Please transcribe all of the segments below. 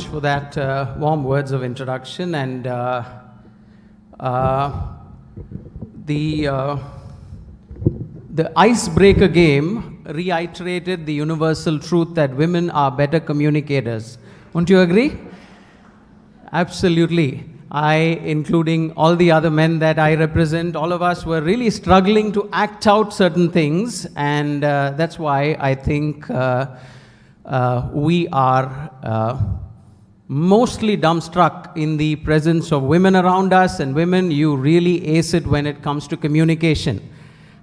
For that warm words of introduction, and the icebreaker game reiterated the universal truth that women are better communicators. Won't you agree? Absolutely. I, including all the other men that I represent, all of us were really struggling to act out certain things, and that's why I think we are mostly dumbstruck in the presence of women around us, and women, you really ace it when it comes to communication.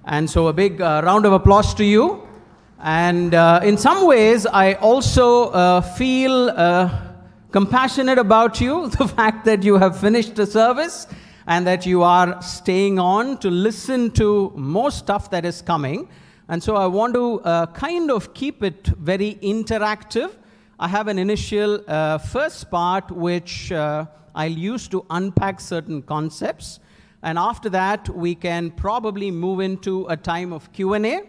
And so a big round of applause to you. And in some ways, I also feel compassionate about you, the fact that you have finished the service and that you are staying on to listen to more stuff that is coming. And so I want to kind of keep it very interactive. I have an initial first part which I'll use to unpack certain concepts. And after that, we can probably move into a time of Q&A.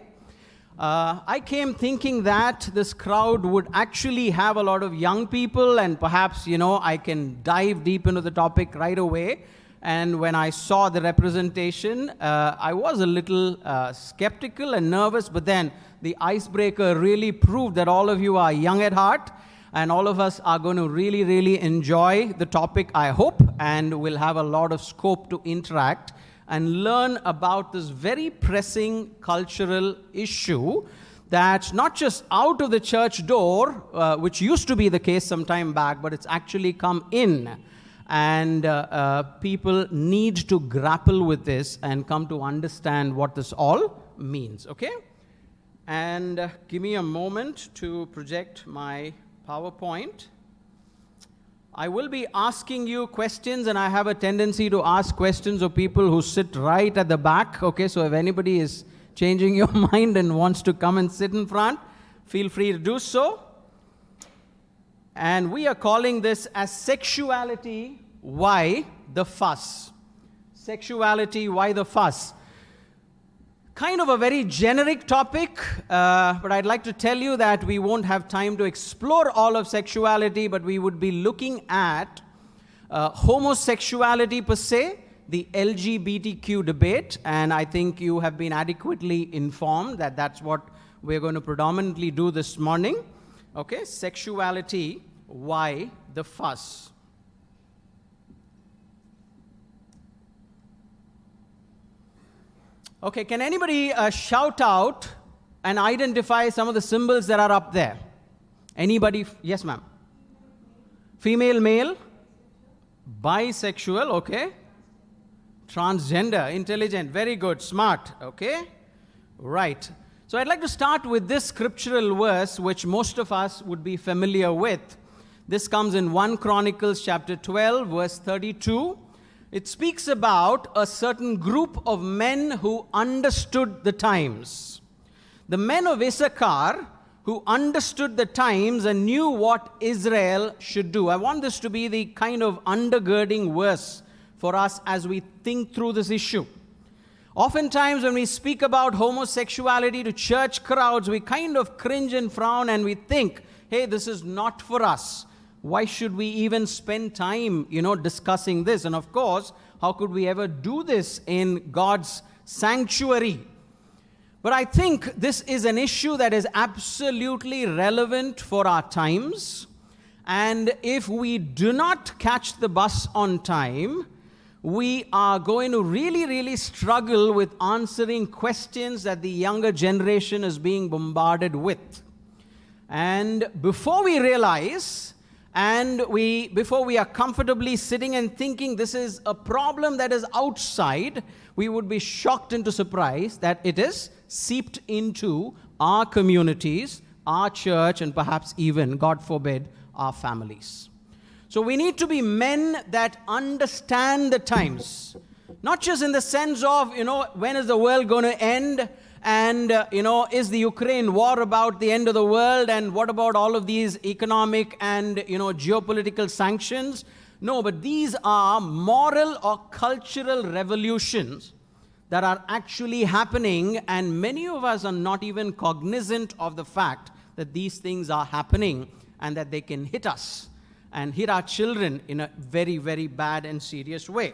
I came thinking that this crowd would actually have a lot of young people, and perhaps, I can dive deep into the topic right away. And when I saw the representation, I was a little skeptical and nervous, but then the icebreaker really proved that all of you are young at heart, and all of us are going to really, really enjoy the topic, I hope, and we'll have a lot of scope to interact and learn about this very pressing cultural issue that's not just out of the church door, which used to be the case some time back, but it's actually come in. And people need to grapple with this and come to understand what this all means, okay? And give me a moment to project my PowerPoint. I will be asking you questions, and I have a tendency to ask questions of people who sit right at the back, okay? So if anybody is changing your mind and wants to come and sit in front, feel free to do so. And we are calling this as Sexuality, Why the Fuss? Sexuality, Why the Fuss? Kind of a very generic topic, but I'd like to tell you that we won't have time to explore all of sexuality, but we would be looking at homosexuality per se, the LGBTQ debate, and I think you have been adequately informed that that's what we're going to predominantly do this morning. Okay, sexuality, why the fuss? Okay, can anybody shout out and identify some of the symbols that are up there? Anybody? Yes, ma'am. Female, male, bisexual, okay. Transgender, intelligent, very good, smart, okay. Right. So I'd like to start with this scriptural verse, which most of us would be familiar with. This comes in 1 Chronicles chapter 12, verse 32. It speaks about a certain group of men who understood the times. The men of Issachar who understood the times and knew what Israel should do. I want this to be the kind of undergirding verse for us as we think through this issue. Oftentimes when we speak about homosexuality to church crowds, we kind of cringe and frown and we think, hey, this is not for us. Why should we even spend time, discussing this? And of course, how could we ever do this in God's sanctuary? But I think this is an issue that is absolutely relevant for our times. And if we do not catch the bus on time, we are going to really, really struggle with answering questions that the younger generation is being bombarded with. And before we realize, before we are comfortably sitting and thinking this is a problem that is outside, we would be shocked into surprise that it is seeped into our communities, our church, and perhaps even, God forbid, our families. So we need to be men that understand the times, not just in the sense of, when is the world going to end? And, is the Ukraine war about the end of the world? And what about all of these economic and, geopolitical sanctions? No, but these are moral or cultural revolutions that are actually happening, and many of us are not even cognizant of the fact that these things are happening and that they can hit us. and hit our children in a very, very bad and serious way.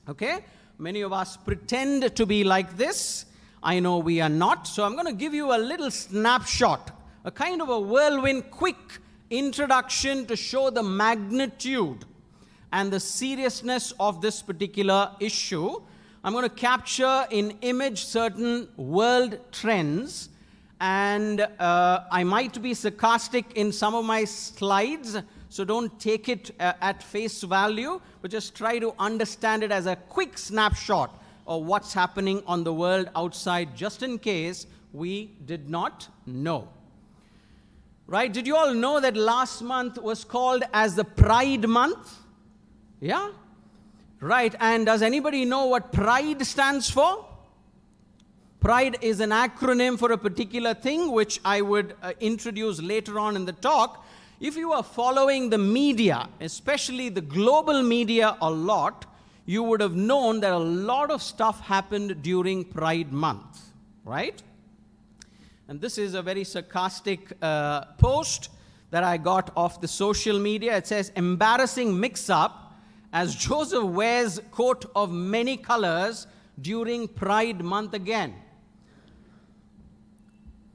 Okay? Many of us pretend to be like this. I know we are not. So I'm going to give you a little snapshot, a kind of a whirlwind, quick introduction to show the magnitude and the seriousness of this particular issue. I'm going to capture in image certain world trends, and I might be sarcastic in some of my slides, so don't take it at face value, but just try to understand it as a quick snapshot of what's happening on the world outside, just in case we did not know. Right? Did you all know that last month was called as the Pride Month? Yeah? Right. And does anybody know what Pride stands for? Pride is an acronym for a particular thing, which I would introduce later on in the talk. If you are following the media, especially the global media a lot, you would have known that a lot of stuff happened during Pride Month, right? And this is a very sarcastic post that I got off the social media. It says, embarrassing mix-up as Joseph wears coat of many colors during Pride Month again.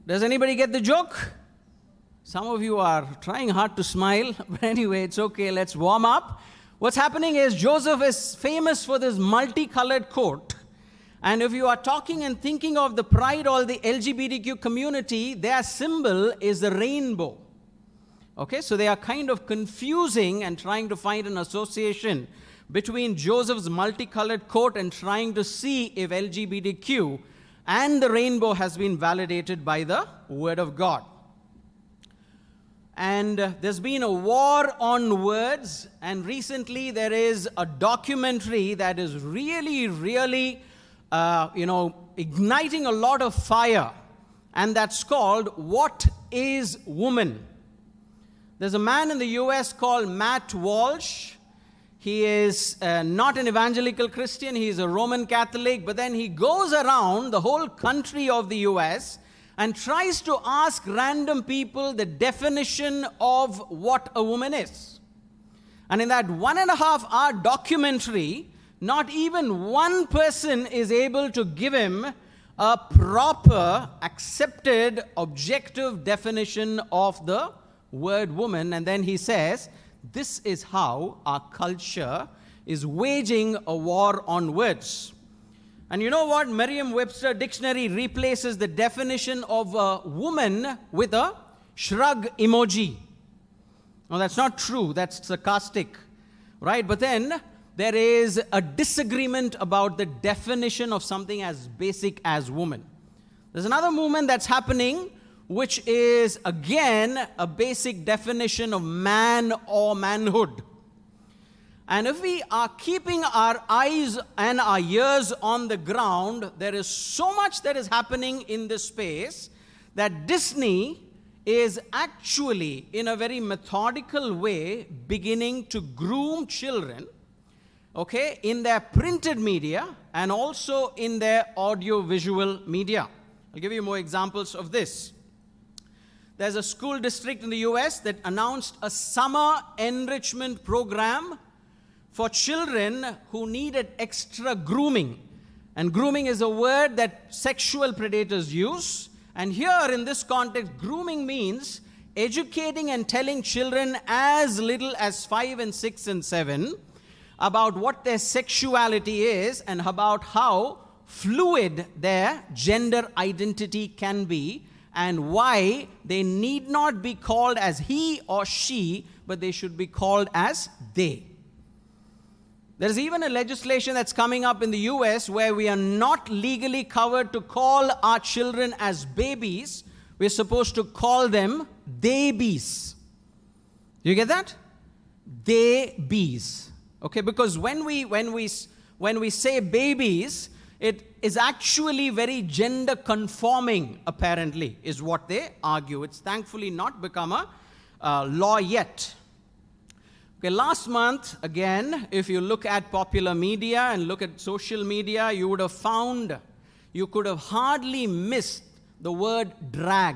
Does anybody get the joke? Some of you are trying hard to smile, but anyway, it's okay, let's warm up. What's happening is Joseph is famous for this multicolored coat. And if you are talking and thinking of the pride or the LGBTQ community, their symbol is the rainbow. Okay, so they are kind of confusing and trying to find an association between Joseph's multicolored coat and trying to see if LGBTQ and the rainbow has been validated by the Word of God. And there's been a war on words, and recently there is a documentary that is really, really, igniting a lot of fire, and that's called What is Woman? There's a man in the US called Matt Walsh. He is not an evangelical Christian, he is a Roman Catholic, but then he goes around the whole country of the US and tries to ask random people the definition of what a woman is. And in that 1.5-hour documentary, not even one person is able to give him a proper, accepted, objective definition of the word woman. And then he says, this is how our culture is waging a war on words. And you know what? Merriam-Webster dictionary replaces the definition of a woman with a shrug emoji. No, that's not true. That's sarcastic, right? But then there is a disagreement about the definition of something as basic as woman. There's another movement that's happening, which is, again, a basic definition of man or manhood. And if we are keeping our eyes and our ears on the ground, there is so much that is happening in this space that Disney is actually, in a very methodical way, beginning to groom children, okay, in their printed media and also in their audio-visual media. I'll give you more examples of this. There's a school district in the US that announced a summer enrichment program for children who needed extra grooming. And grooming is a word that sexual predators use. And here in this context, grooming means educating and telling children as little as 5 and 6 and 7 about what their sexuality is and about how fluid their gender identity can be and why they need not be called as he or she, but they should be called as they. There's even a legislation that's coming up in the US where we are not legally covered to call our children as babies. We're supposed to call them they-bees. Do you get that? They-bees. Okay, because when we say babies, it is actually very gender conforming, apparently, is what they argue. It's thankfully not become a law yet. Okay, last month, again, if you look at popular media and look at social media, you would have found, you could have hardly missed the word drag.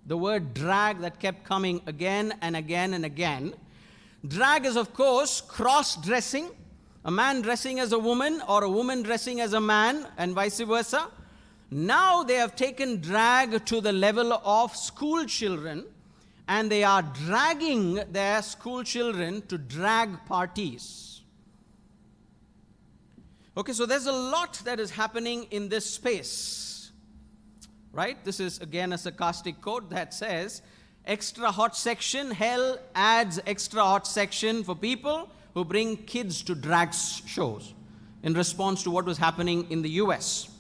The word drag that kept coming again and again and again. Drag is, of course, cross-dressing, a man dressing as a woman or a woman dressing as a man and vice versa. Now they have taken drag to the level of school children, and they are dragging their school children to drag parties. Okay, so there's a lot that is happening in this space, right? This is again a sarcastic quote that says, extra hot section, hell adds extra hot section for people who bring kids to drag shows, in response to what was happening in the US.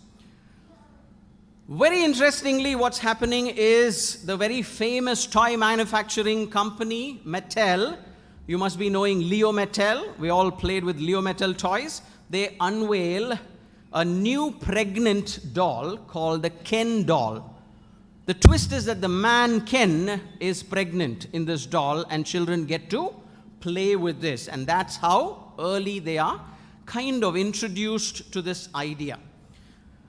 Very interestingly, what's happening is the very famous toy manufacturing company, Mattel, you must be knowing Leo Mattel, we all played with Leo Mattel toys, they unveil a new pregnant doll called the Ken doll. The twist is that the man Ken is pregnant in this doll, and children get to play with this, and that's how early they are kind of introduced to this idea.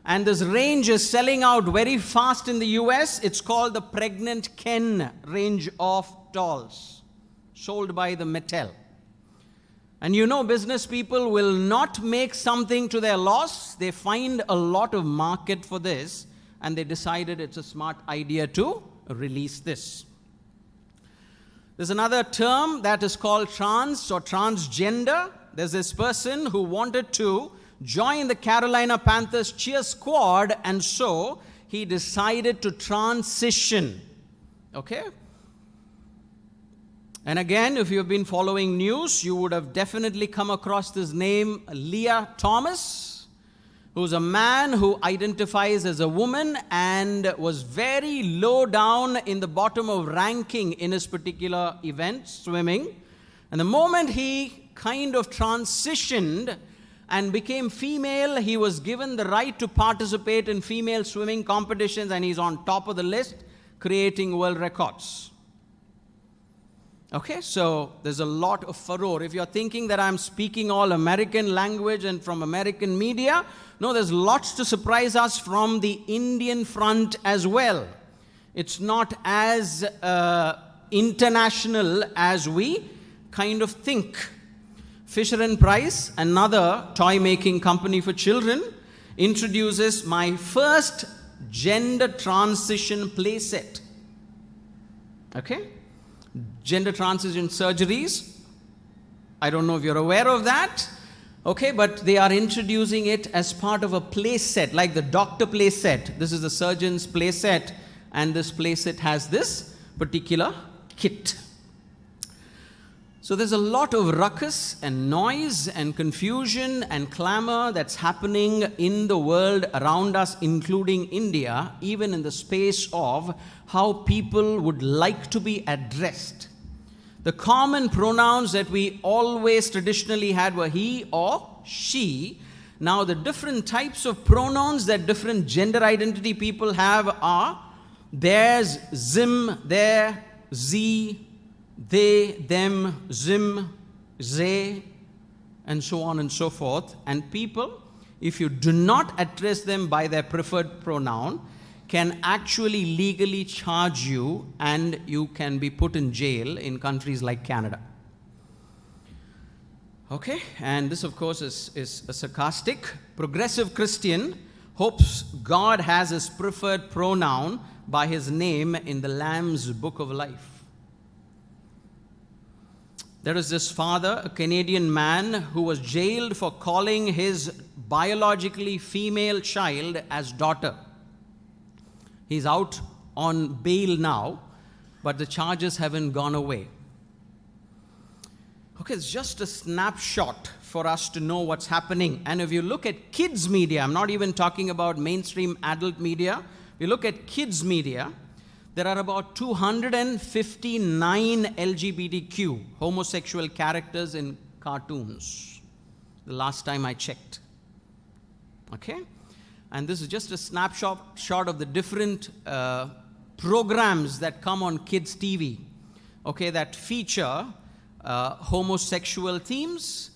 And this range is selling out very fast in the US. It's called the Pregnant Ken range of dolls, sold by the Mattel. And you know, business people will not make something to their loss. They find a lot of market for this, and they decided it's a smart idea to release this. There's another term that is called trans or transgender. There's this person who wanted to join the Carolina Panthers cheer squad, and so he decided to transition. Okay? And again, if you've been following news, you would have definitely come across this name, Leah Thomas, who's a man who identifies as a woman and was very low down in the bottom of ranking in his particular event, swimming. And the moment he kind of transitioned and became female, he was given the right to participate in female swimming competitions, and he's on top of the list, creating world records. Okay, so there's a lot of furore. If you're thinking that I'm speaking all American language and from American media, no, there's lots to surprise us from the Indian front as well. It's not as international as we kind of think. Fisher & Price, another toy-making company for children, introduces my first gender transition playset. Okay? Gender transition surgeries. I don't know if you're aware of that. Okay, but they are introducing it as part of a playset, like the doctor playset. This is the surgeon's playset, and this playset has this particular kit. So there's a lot of ruckus and noise and confusion and clamor that's happening in the world around us, including India, even in the space of how people would like to be addressed. The common pronouns that we always traditionally had were he or she. Now the different types of pronouns that different gender identity people have are theirs, zim, their, ze, they, them, zim, they, and so on and so forth. And people, if you do not address them by their preferred pronoun, can actually legally charge you, and you can be put in jail in countries like Canada. Okay, and this of course is a sarcastic. Progressive Christian hopes God has his preferred pronoun by his name in the Lamb's Book of Life. There is this father, a Canadian man, who was jailed for calling his biologically female child as daughter. He's out on bail now, but the charges haven't gone away. Okay, it's just a snapshot for us to know what's happening. And if you look at kids' media, I'm not even talking about mainstream adult media. If you look at kids' media, there are about 259 LGBTQ, homosexual characters in cartoons, the last time I checked. Okay? And this is just a snapshot of the different programs that come on kids' TV, okay, that feature homosexual themes.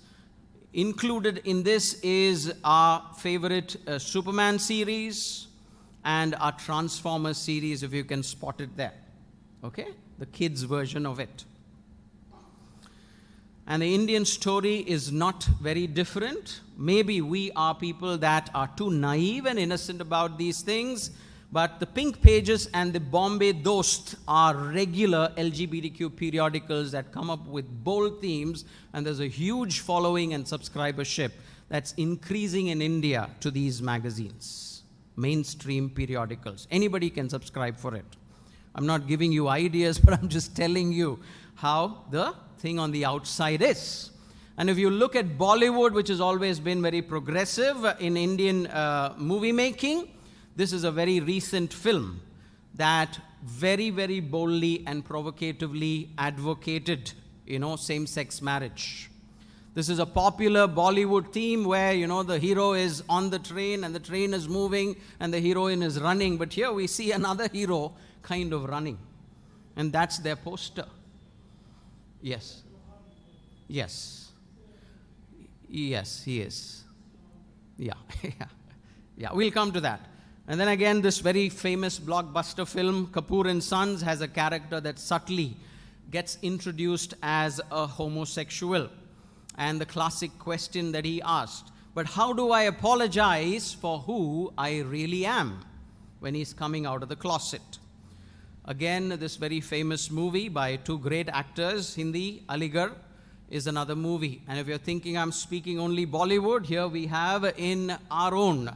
Included in this is our favorite Superman series and our Transformers series, if you can spot it there. Okay? The kids' version of it. And the Indian story is not very different. Maybe we are people that are too naive and innocent about these things, but the Pink Pages and the Bombay Dost are regular LGBTQ periodicals that come up with bold themes, and there's a huge following and subscribership that's increasing in India to these magazines, mainstream periodicals. Anybody can subscribe for it. I'm not giving you ideas, but I'm just telling you how the thing on the outside is. And if you look at Bollywood, which has always been very progressive in Indian movie making, this is a very recent film that very, very boldly and provocatively advocated, same-sex marriage. This is a popular Bollywood theme where, the hero is on the train and the train is moving and the heroine is running. But here we see another hero kind of running. And that's their poster. Yes. Yes. Yes, he is. Yeah. Yeah, we'll come to that. And then again, this very famous blockbuster film, Kapoor and Sons, has a character that subtly gets introduced as a homosexual. And the classic question that he asked, but how do I apologize for who I really am when he's coming out of the closet? Again, this very famous movie by two great actors, Hindi, Aligarh, is another movie. And if you're thinking I'm speaking only Bollywood, here we have in our own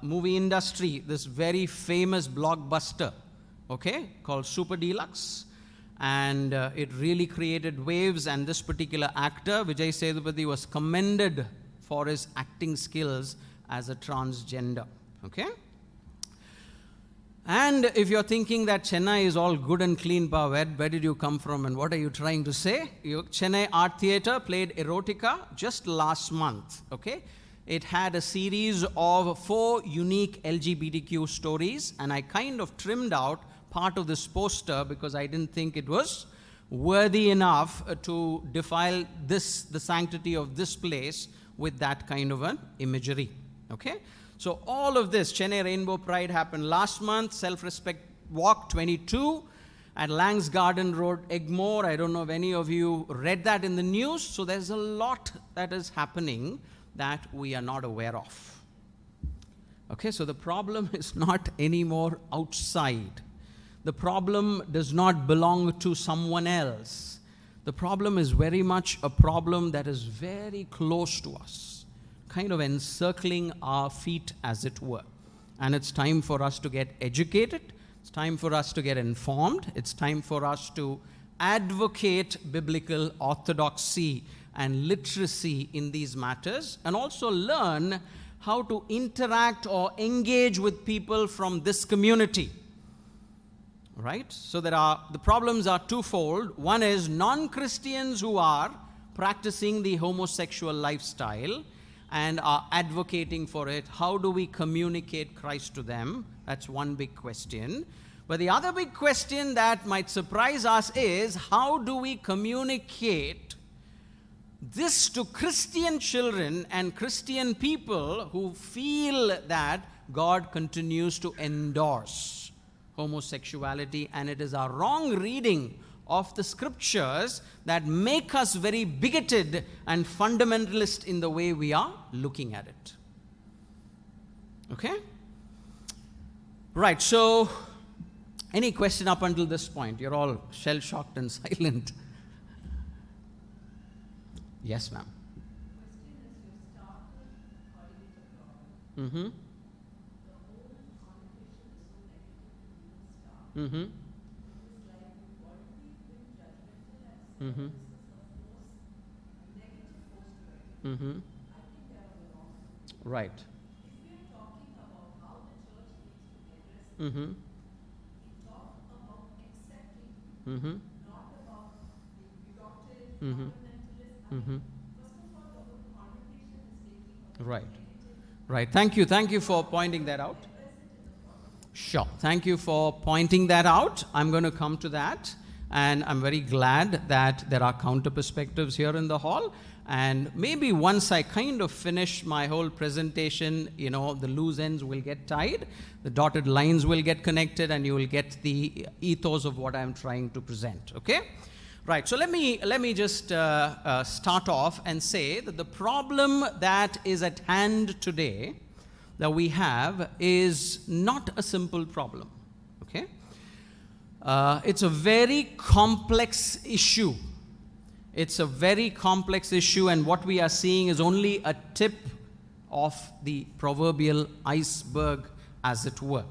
movie industry, this very famous blockbuster, called Super Deluxe. And it really created waves, and this particular actor, Vijay Sethupathi, was commended for his acting skills as a transgender, And if you're thinking that Chennai is all good and clean, where did you come from and what are you trying to say? Chennai Art Theatre played Erotica just last month, It had a series of 4 unique LGBTQ stories, and I kind of trimmed out part of this poster because I didn't think it was worthy enough to defile the sanctity of this place with that kind of an imagery, So all of this, Chennai Rainbow Pride happened last month, Self-Respect Walk 22 at Lang's Garden Road, Egmore. I don't know if any of you read that in the news. So there's a lot that is happening that we are not aware of. So the problem is not anymore outside. The problem does not belong to someone else. The problem is very much a problem that is very close to us, kind of encircling our feet, as it were. And it's time for us to get educated. It's time for us to get informed. It's time for us to advocate biblical orthodoxy and literacy in these matters, and also learn how to interact or engage with people from this community. So the problems are twofold. One is non-Christians who are practicing the homosexual lifestyle and are advocating for it. How do we communicate Christ to them? That's one big question. But the other big question that might surprise us is, how do we communicate this to Christian children and Christian people who feel that God continues to endorse homosexuality, and it is our wrong reading of the scriptures that make us very bigoted and fundamentalist in the way we are looking at it. Right, so any question up until this point? You're all shell-shocked and silent. Yes, ma'am. Mm-hmm. Mm-hmm. Mm-hmm. Mm-hmm. Right. Mm-hmm. Mm-hmm. Mm-hmm. Mm-hmm. Right. Right. Thank you for pointing that out. Sure. Thank you for pointing that out. I'm going to come to that. And I'm very glad that there are counter perspectives here in the hall. And maybe once I kind of finish my whole presentation, the loose ends will get tied, the dotted lines will get connected, and you will get the ethos of what I'm trying to present. Right, so let me just start off and say that the problem that is at hand today that we have is not a simple problem, okay? It's a very complex issue. It's a very complex issue, and what we are seeing is only a tip of the proverbial iceberg, as it were.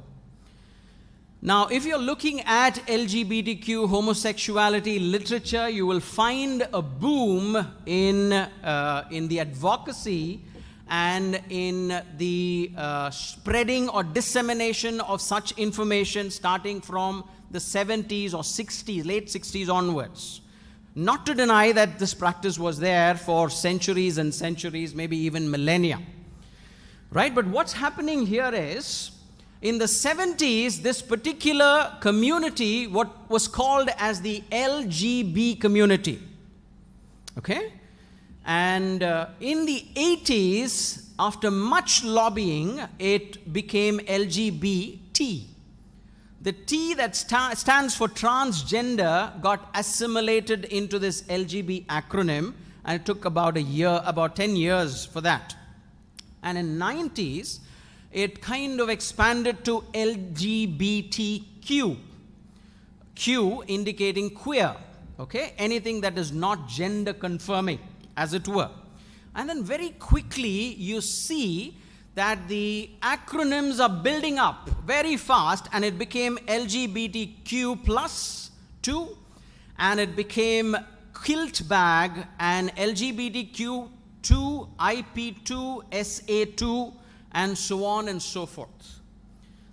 Now, if you're looking at LGBTQ homosexuality literature, you will find a boom in the advocacy and in the spreading or dissemination of such information starting from the 70s or 60s, late 60s onwards. Not to deny that this practice was there for centuries and centuries, maybe even millennia. Right? But what's happening here is, in the 70s, this particular community, what was called as the LGB community, okay? And in the 80s, after much lobbying, it became LGBT. The T that stands for transgender got assimilated into this LGB acronym, and it took about 10 years for that. And in 90s, it kind of expanded to LGBTQ. Q indicating queer, okay? Anything that is not gender confirming, as it were. And then very quickly, you see that the acronyms are building up very fast, and it became LGBTQ plus 2, and it became kilt bag and LGBTQ2, IP2, SA2, and so on and so forth.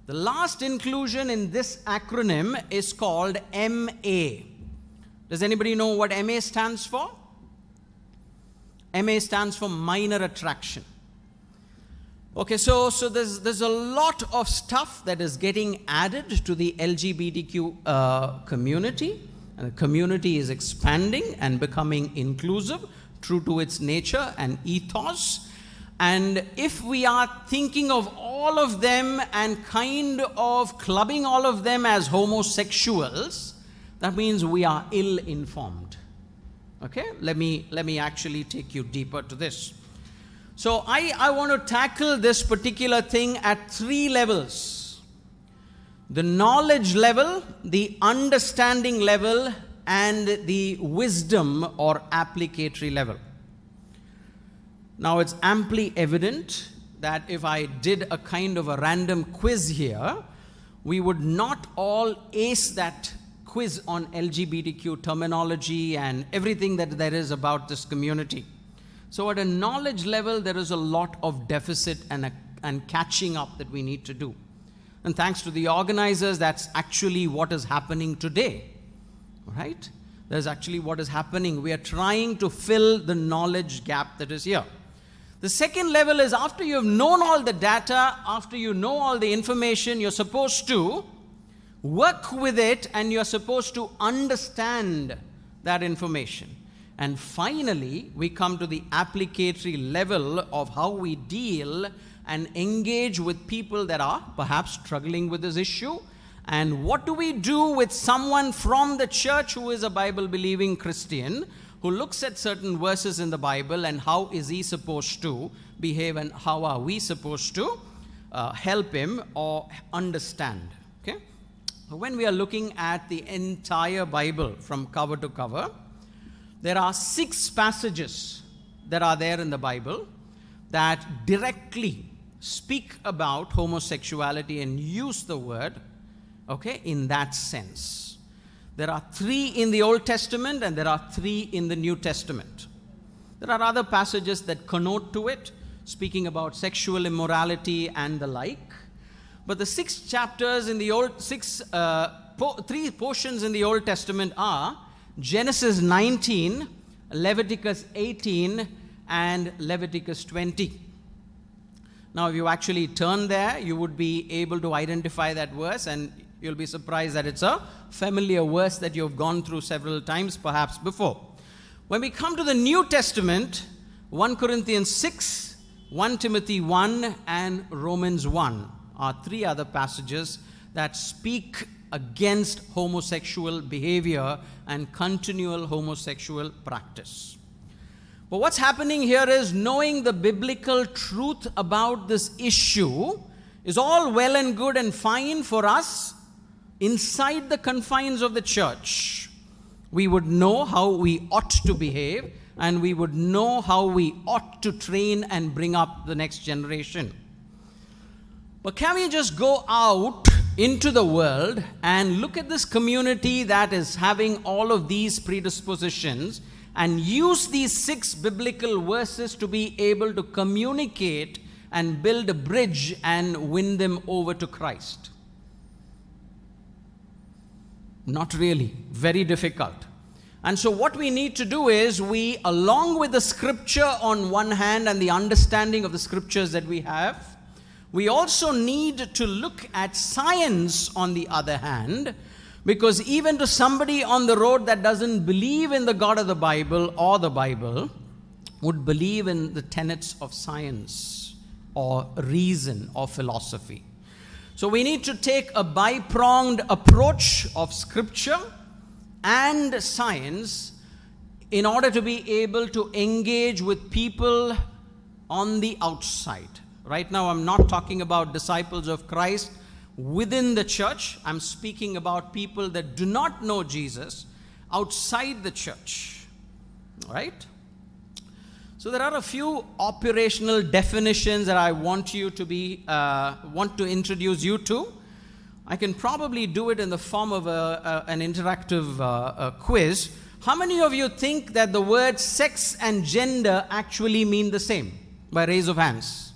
The last inclusion in this acronym is called MA. Does anybody know what MA stands for? MA stands for minor attraction. Okay, so there's a lot of stuff that is getting added to the LGBTQ community, and the community is expanding and becoming inclusive, true to its nature and ethos. And if we are thinking of all of them and kind of clubbing all of them as homosexuals, that means we are ill-informed. Okay? Let me actually take you deeper to this. So I want to tackle this particular thing at 3 levels: the knowledge level, the understanding level, and the wisdom or applicatory level. Now, it's amply evident that if I did a kind of a random quiz here, we would not all ace that quiz on LGBTQ terminology and everything that there is about this community. So at a knowledge level, there is a lot of deficit and catching up that we need to do. And thanks to the organizers, that's actually what is happening today, right? There's actually what is happening. We are trying to fill the knowledge gap that is here. The second level is, after you've known all the data, after you know all the information, you're supposed to work with it, and you're supposed to understand that information. And finally, we come to the applicatory level of how we deal and engage with people that are perhaps struggling with this issue. And what do we do with someone from the church who is a Bible-believing Christian, who looks at certain verses in the Bible, and how is he supposed to behave, and how are we supposed to help him or understand? Okay? When we are looking at the entire Bible from cover to cover, there are 6 passages that are there in the Bible that directly speak about homosexuality and use the word, okay, in that sense. There are 3 in the Old Testament, and there are 3 in the New Testament. There are other passages that connote to it, speaking about sexual immorality and the like. But the 6 chapters in the 3 portions in the Old Testament are Genesis 19, Leviticus 18, and Leviticus 20. Now, if you actually turn there, you would be able to identify that verse, and you'll be surprised that it's a familiar verse that you've gone through several times, perhaps before. When we come to the New Testament, 1 Corinthians 6, 1 Timothy 1, and Romans 1 are 3 other passages that speak against homosexual behavior and continual homosexual practice. But what's happening here is, knowing the biblical truth about this issue is all well and good and fine for us inside the confines of the church. We would know how we ought to behave, and we would know how we ought to train and bring up the next generation. But can we just go out into the world and look at this community that is having all of these predispositions and use these 6 biblical verses to be able to communicate and build a bridge and win them over to Christ? Not really. Very difficult. And so what we need to do is, we, along with the scripture on one hand and the understanding of the scriptures that we have, we also need to look at science on the other hand, because even to somebody on the road that doesn't believe in the God of the Bible or the Bible, would believe in the tenets of science or reason or philosophy. So we need to take a bi-pronged approach of scripture and science in order to be able to engage with people on the outside. Right now, I'm not talking about disciples of Christ within the church. I'm speaking about people that do not know Jesus outside the church. All right? So there are a few operational definitions that I want you to want to introduce you to. I can probably do it in the form of an interactive quiz. How many of you think that the words sex and gender actually mean the same? By raise of hands.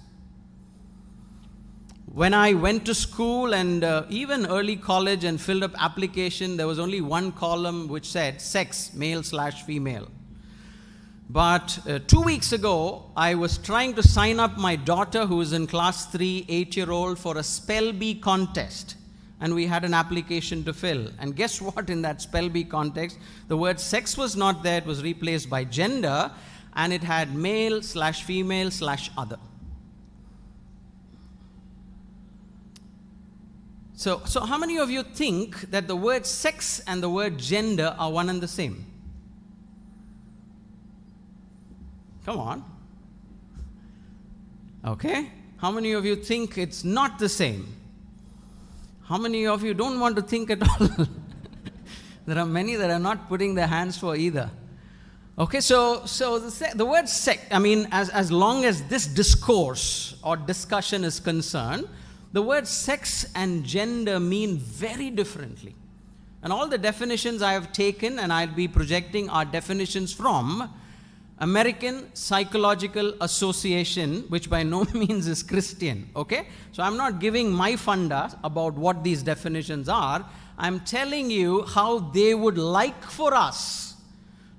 When I went to school and even early college and filled up application, there was only one column which said sex, male/female. But 2 weeks ago, I was trying to sign up my daughter, who is in class 3, 8-year-old, for a spell bee contest. And we had an application to fill. And guess what? In that spell bee context, the word sex was not there. It was replaced by gender. And it had male/female/other. So how many of you think that the word sex and the word gender are one and the same? Come on. Okay. How many of you think it's not the same? How many of you don't want to think at all? There are many that are not putting their hands for either. Okay, so the word sex, I mean, as long as this discourse or discussion is concerned, the words sex and gender mean very differently. And all the definitions I have taken, and I'll be projecting, are definitions from American Psychological Association, which by no means is Christian, okay? So I'm not giving my funda about what these definitions are. I'm telling you how they would like for us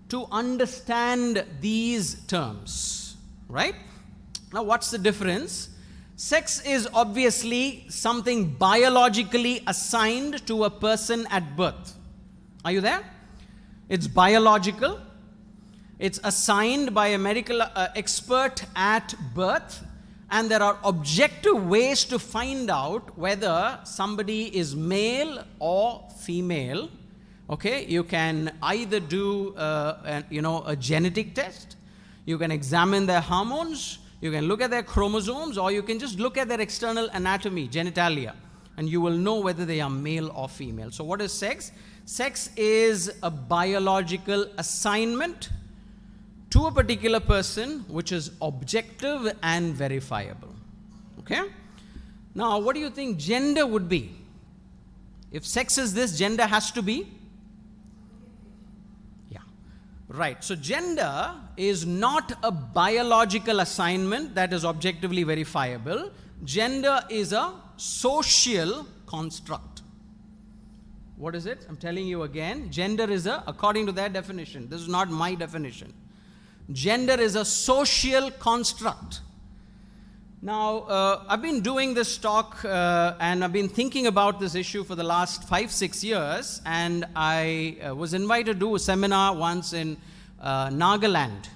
to understand these terms, right? Now, what's the difference? Sex is obviously something biologically assigned to a person at birth. Are you there? It's biological. It's assigned by a medical expert at birth, and there are objective ways to find out whether somebody is male or female. Okay, you can either do a genetic test, you can examine their hormones, you can look at their chromosomes, or you can just look at their external anatomy, genitalia, and you will know whether they are male or female. So what is sex? Sex is a biological assignment to a particular person, which is objective and verifiable. Okay? Now, what do you think gender would be? If sex is this, gender has to be? Yeah. Right. So gender is not a biological assignment that is objectively verifiable. Gender is a social construct. What is it? I'm telling you again. Gender is according to their definition. This is not my definition. Gender is a social construct. Now, I've been doing this talk and I've been thinking about this issue for the last 5-6 years, and I was invited to do a seminar once in Nagaland.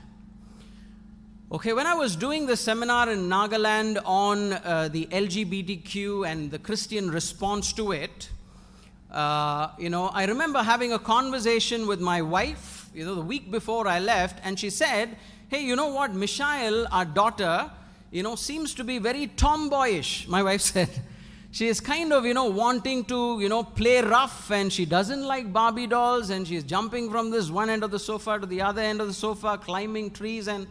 Okay, when I was doing the seminar in Nagaland on the LGBTQ and the Christian response to it, I remember having a conversation with my wife, the week before I left, and she said, hey, you know what, Michelle, our daughter, seems to be very tomboyish, my wife said. She is kind of, wanting to, play rough, and she doesn't like Barbie dolls, and she's jumping from this one end of the sofa to the other end of the sofa, climbing trees, and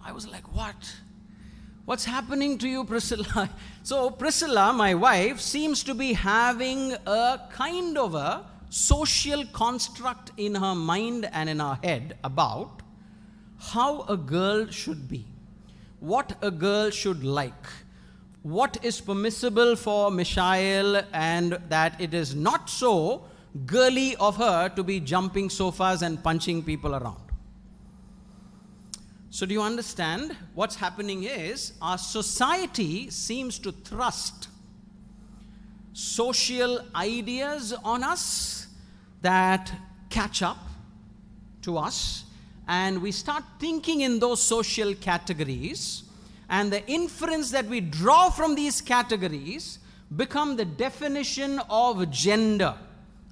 I was like, what? What's happening to you, Priscilla? So Priscilla, my wife, seems to be having a kind of a social construct in her mind and in her head about how a girl should be, what a girl should like, what is permissible for Michelle, and that it is not so girly of her to be jumping sofas and punching people around. So do you understand? What's happening is our society seems to thrust social ideas on us that catch up to us, and we start thinking in those social categories, and the inference that we draw from these categories become the definition of gender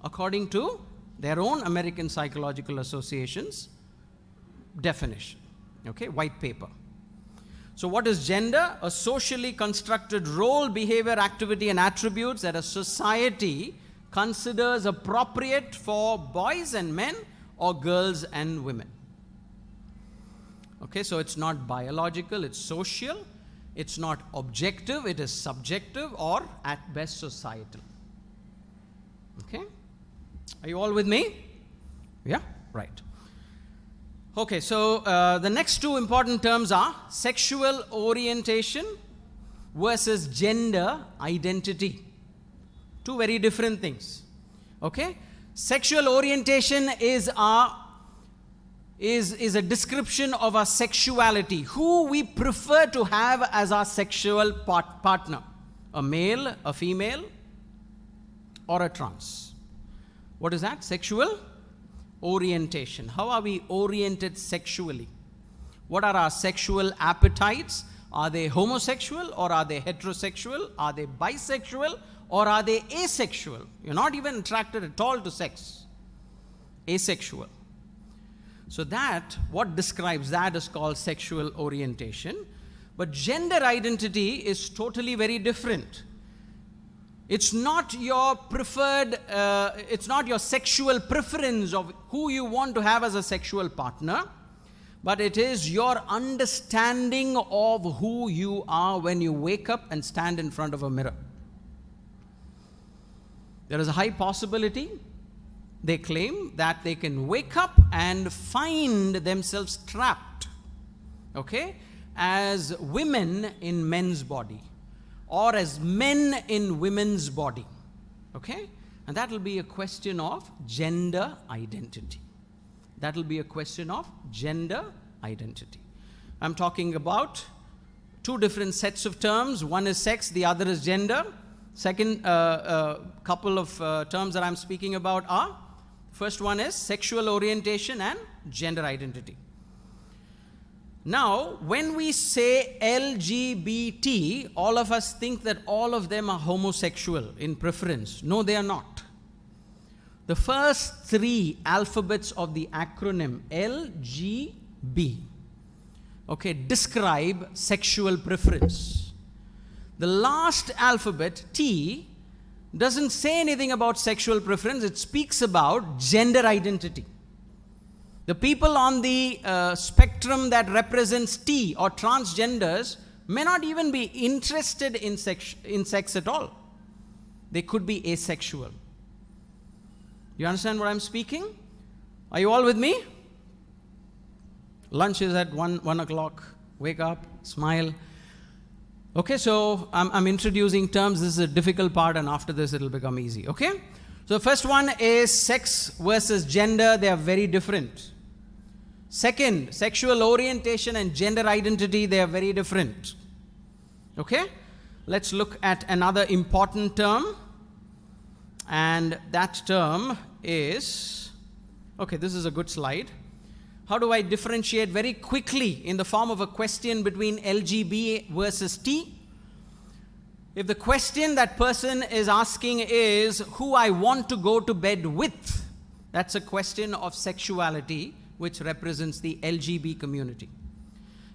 according to their own American Psychological Association's definition. Okay, white paper. So what is gender? A socially constructed role, behavior, activity, and attributes that a society considers appropriate for boys and men or girls and women. Okay, so it's not biological, it's social, it's not objective, it is subjective, or at best societal. Okay? Are you all with me? Yeah? Right. Okay, so the next two important terms are sexual orientation versus gender identity. Two very different things. Okay? Sexual orientation is a description of our sexuality, who we prefer to have as our sexual partner, a male, a female, or a trans. What is that? Sexual orientation. How are we oriented sexually? What are our sexual appetites? Are they homosexual or are they heterosexual? Are they bisexual or are they asexual? You're not even attracted at all to sex. Asexual. So that, what describes that is called sexual orientation. But gender identity is totally very different. It's not your preferred, it's not your sexual preference of who you want to have as a sexual partner, but it is your understanding of who you are when you wake up and stand in front of a mirror. There is a high possibility, they claim, that they can wake up and find themselves trapped, okay, as women in men's body, or as men in women's body, okay? And that will be a question of gender identity. That will be a question of gender identity. I'm talking about two different sets of terms. One is sex, the other is gender. Second couple of terms that I'm speaking about are, first one is sexual orientation and gender identity. Now, when we say LGBT, all of us think that all of them are homosexual in preference. No, they are not. The first three alphabets of the acronym LGB, okay, describe sexual preference. The last alphabet, T, doesn't say anything about sexual preference. It speaks about gender identity. The people on the spectrum that represents T or transgenders may not even be interested in sex at all. They could be asexual. You understand what I'm speaking? Are you all with me? Lunch is at 1 o'clock. Wake up, smile. Okay, so I'm introducing terms. This is a difficult part, and after this it'll become easy. Okay? So first one is sex versus gender. They are very different. Second, sexual orientation and gender identity, they are very different. Okay? Let's look at another important term. And that term is, okay, this is a good slide. How do I differentiate very quickly in the form of a question between LGB versus T? If the question that person is asking is who I want to go to bed with, that's a question of sexuality, which represents the LGB community.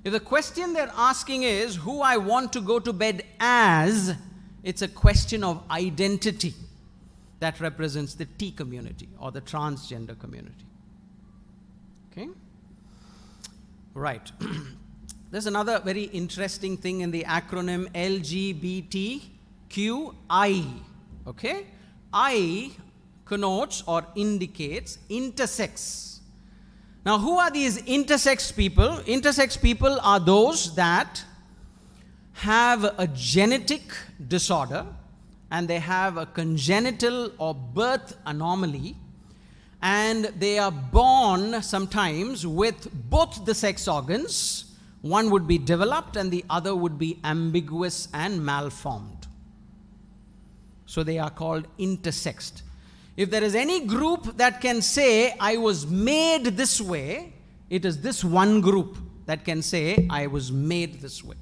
If the question they're asking is who I want to go to bed as, it's a question of identity. That represents the T community or the transgender community. Okay? Right. There's another very interesting thing in the acronym LGBTQI. Okay? I connotes or indicates intersex. Now, who are these intersex people? Intersex people are those that have a genetic disorder and they have a congenital or birth anomaly, and they are born sometimes with both the sex organs. One would be developed and the other would be ambiguous and malformed. So they are called intersexed. If there is any group that can say, I was made this way, it is this one group that can say, I was made this way.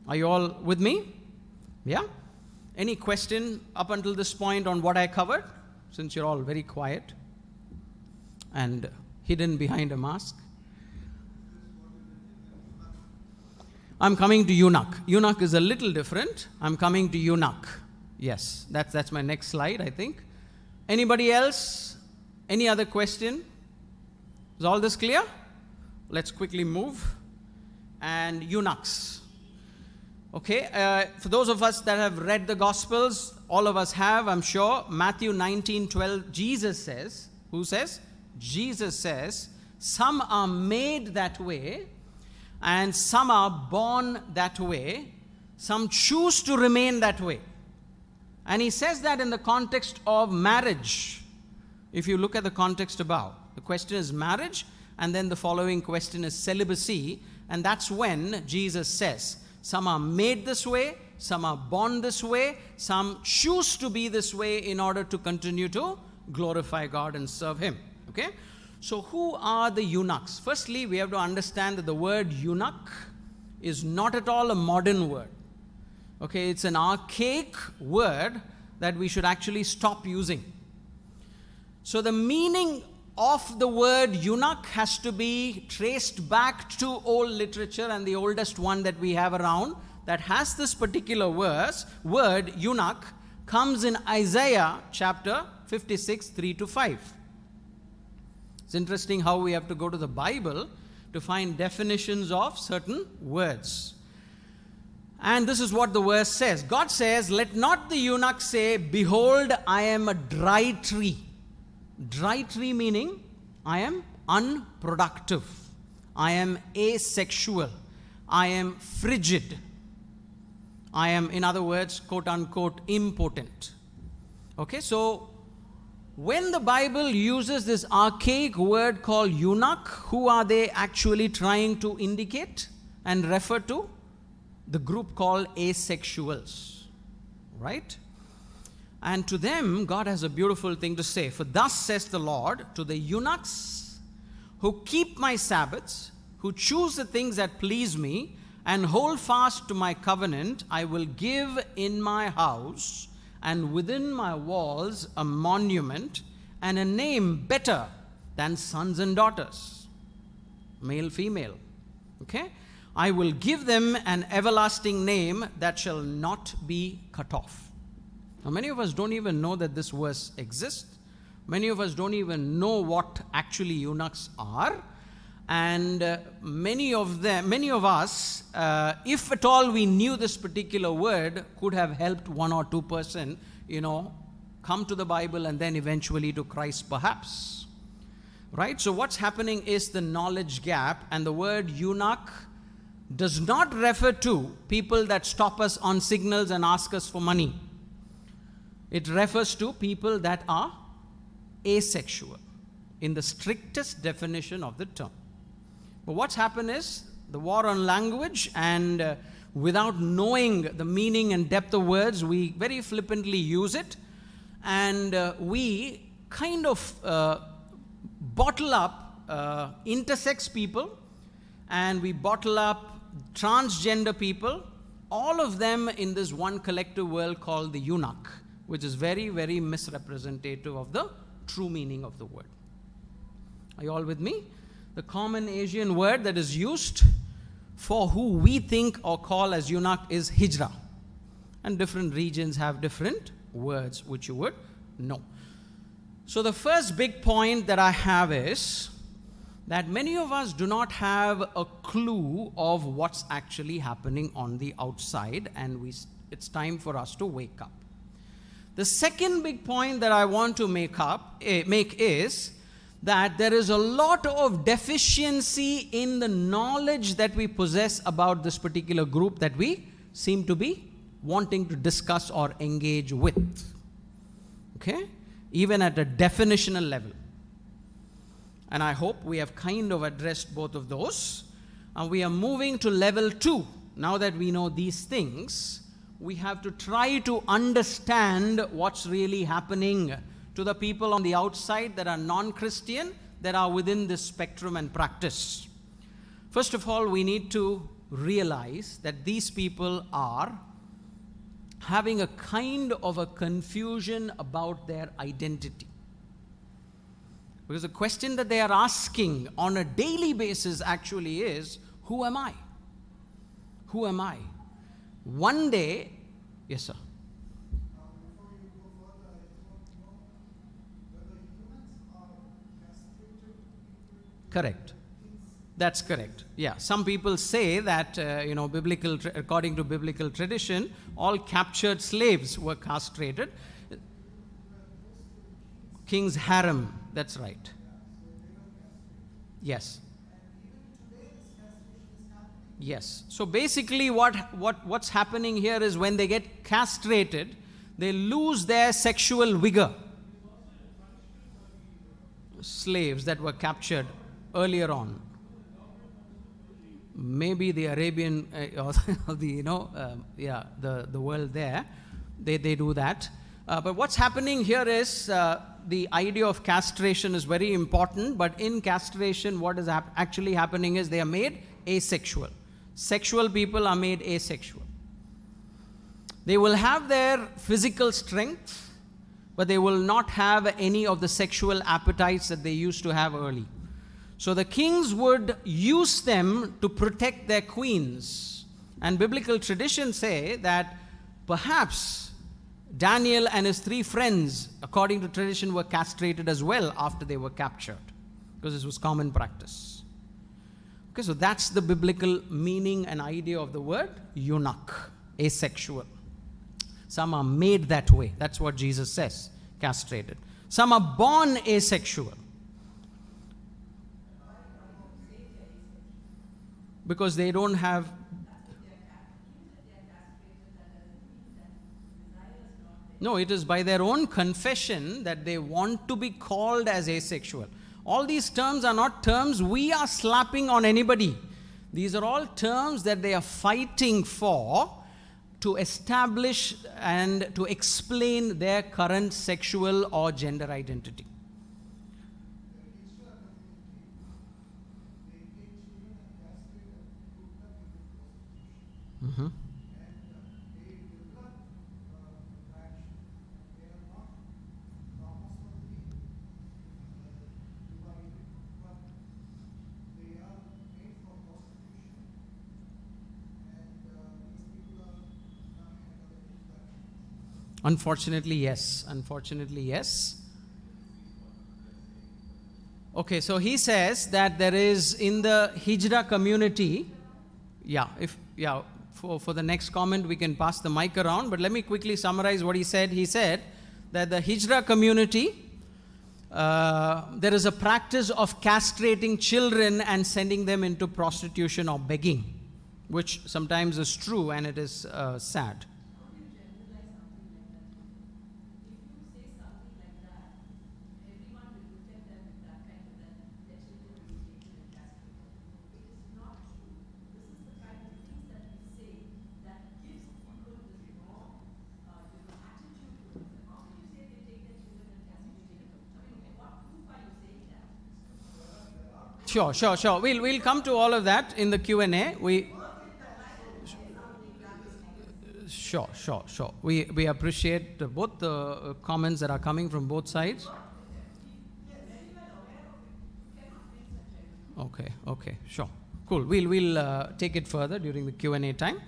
Are you all with me? Yeah? Any question up until this point on what I covered? Since you're all very quiet and hidden behind a mask. I'm coming to eunuch. Eunuch is a little different. I'm coming to eunuch. Yes, that's my next slide, I think. Anybody else? Any other question? Is all this clear? Let's quickly move. And eunuchs. Okay, for those of us that have read the Gospels, all of us have, I'm sure. Matthew 19:12, Jesus says, who says? Jesus says, some are made that way, and some are born that way. Some choose to remain that way. And he says that in the context of marriage. If you look at the context above, the question is marriage, and then the following question is celibacy, and that's when Jesus says, some are made this way, some are born this way, some choose to be this way in order to continue to glorify God and serve Him. Okay? So who are the eunuchs? Firstly, we have to understand that the word eunuch is not at all a modern word. Okay, it's an archaic word that we should actually stop using. So the meaning of the word eunuch has to be traced back to old literature, and the oldest one that we have around that has this particular word eunuch comes in Isaiah chapter 56, 3-5. It's interesting how we have to go to the Bible to find definitions of certain words. And this is what the verse says. God says, let not the eunuch say, behold, I am a dry tree. Dry tree meaning, I am unproductive. I am asexual. I am frigid. I am, in other words, quote unquote, impotent. Okay, so when the Bible uses this archaic word called eunuch, who are they actually trying to indicate and refer to? The group called asexuals, right? And to them, God has a beautiful thing to say. For thus says the Lord, to the eunuchs who keep my Sabbaths, who choose the things that please me, and hold fast to my covenant, I will give in my house and within my walls a monument and a name better than sons and daughters, male, female. Okay? I will give them an everlasting name that shall not be cut off. Now, many of us don't even know that this verse exists. Many of us don't even know what actually eunuchs are. And many of us, if at all we knew this particular word, could have helped 1 or 2%, come to the Bible and then eventually to Christ perhaps. Right? So what's happening is the knowledge gap, and the word eunuch does not refer to people that stop us on signals and ask us for money. It refers to people that are asexual in the strictest definition of the term. But what's happened is the war on language, and without knowing the meaning and depth of words, we very flippantly use it, and we kind of bottle up intersex people, and we bottle up transgender people, all of them in this one collective world called the eunuch, which is very, very misrepresentative of the true meaning of the word. Are you all with me? The common Asian word that is used for who we think or call as eunuch is hijra. And different regions have different words which you would know. So the first big point that I have is that many of us do not have a clue of what's actually happening on the outside, and it's time for us to wake up. The second big point that I want to make is that there is a lot of deficiency in the knowledge that we possess about this particular group that we seem to be wanting to discuss or engage with. Okay? Even at a definitional level. And I hope we have kind of addressed both of those. And we are moving to level 2. Now that we know these things, we have to try to understand what's really happening to the people on the outside that are non-Christian, that are within this spectrum and practice. First of all, we need to realize that these people are having a kind of a confusion about their identity. Because the question that they are asking on a daily basis actually is, who am I? Who am I? One day, yes sir. Before you go further, I just want to know whether humans are castrated people. Correct. That's correct. Yeah, some people say that according to biblical tradition, all captured slaves were castrated. King's harem. That's right. Yes. Yes. So basically what's happening here is when they get castrated, they lose their sexual vigor. Slaves that were captured earlier on. Maybe the Arabian or the world there, they do that. But what's happening here is the idea of castration is very important, but in castration what is actually happening is they are made asexual. Sexual people are made asexual. They will have their physical strength, but they will not have any of the sexual appetites that they used to have early. So the kings would use them to protect their queens. And biblical traditions say that perhaps Daniel and his 3 friends, according to tradition, were castrated as well after they were captured, because this was common practice. Okay, so that's the biblical meaning and idea of the word eunuch, asexual. Some are made that way. That's what Jesus says, castrated. Some are born asexual. Because they don't have... No, it is by their own confession that they want to be called as asexual. All these terms are not terms we are slapping on anybody. These are all terms that they are fighting for to establish and to explain their current sexual or gender identity. Mm-hmm. Unfortunately, yes. Unfortunately, yes. Okay, so he says that there is in the Hijra community, for the next comment we can pass the mic around, but let me quickly summarize what he said. He said that the Hijra community, there is a practice of castrating children and sending them into prostitution or begging, which sometimes is true and it is sad. Sure. We'll come to all of that in the Q&A. Sure. We appreciate both the comments that are coming from both sides. Okay, sure. Cool. We'll take it further during the Q&A time.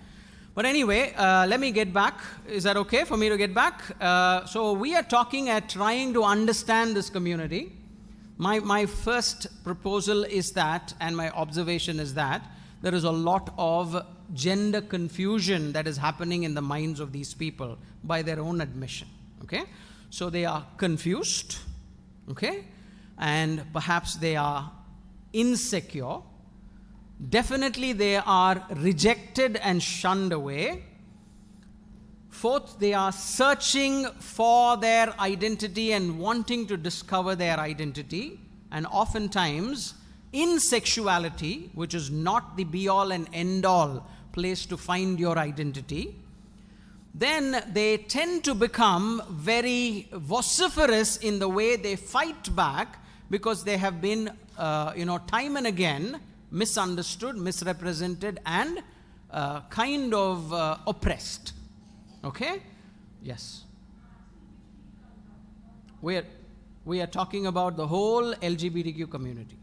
But anyway, let me get back. Is that okay for me to get back? So we are talking at trying to understand this community. My first proposal is that, and my observation is that, there is a lot of gender confusion that is happening in the minds of these people by their own admission. Okay? So they are confused, okay? And perhaps they are insecure. Definitely they are rejected and shunned away. Fourth, they are searching for their identity and wanting to discover their identity. And oftentimes, in sexuality, which is not the be-all and end-all place to find your identity, then they tend to become very vociferous in the way they fight back, because they have been, time and again misunderstood, misrepresented, and kind of oppressed. Okay? Yes. We are talking about the whole LGBTQ community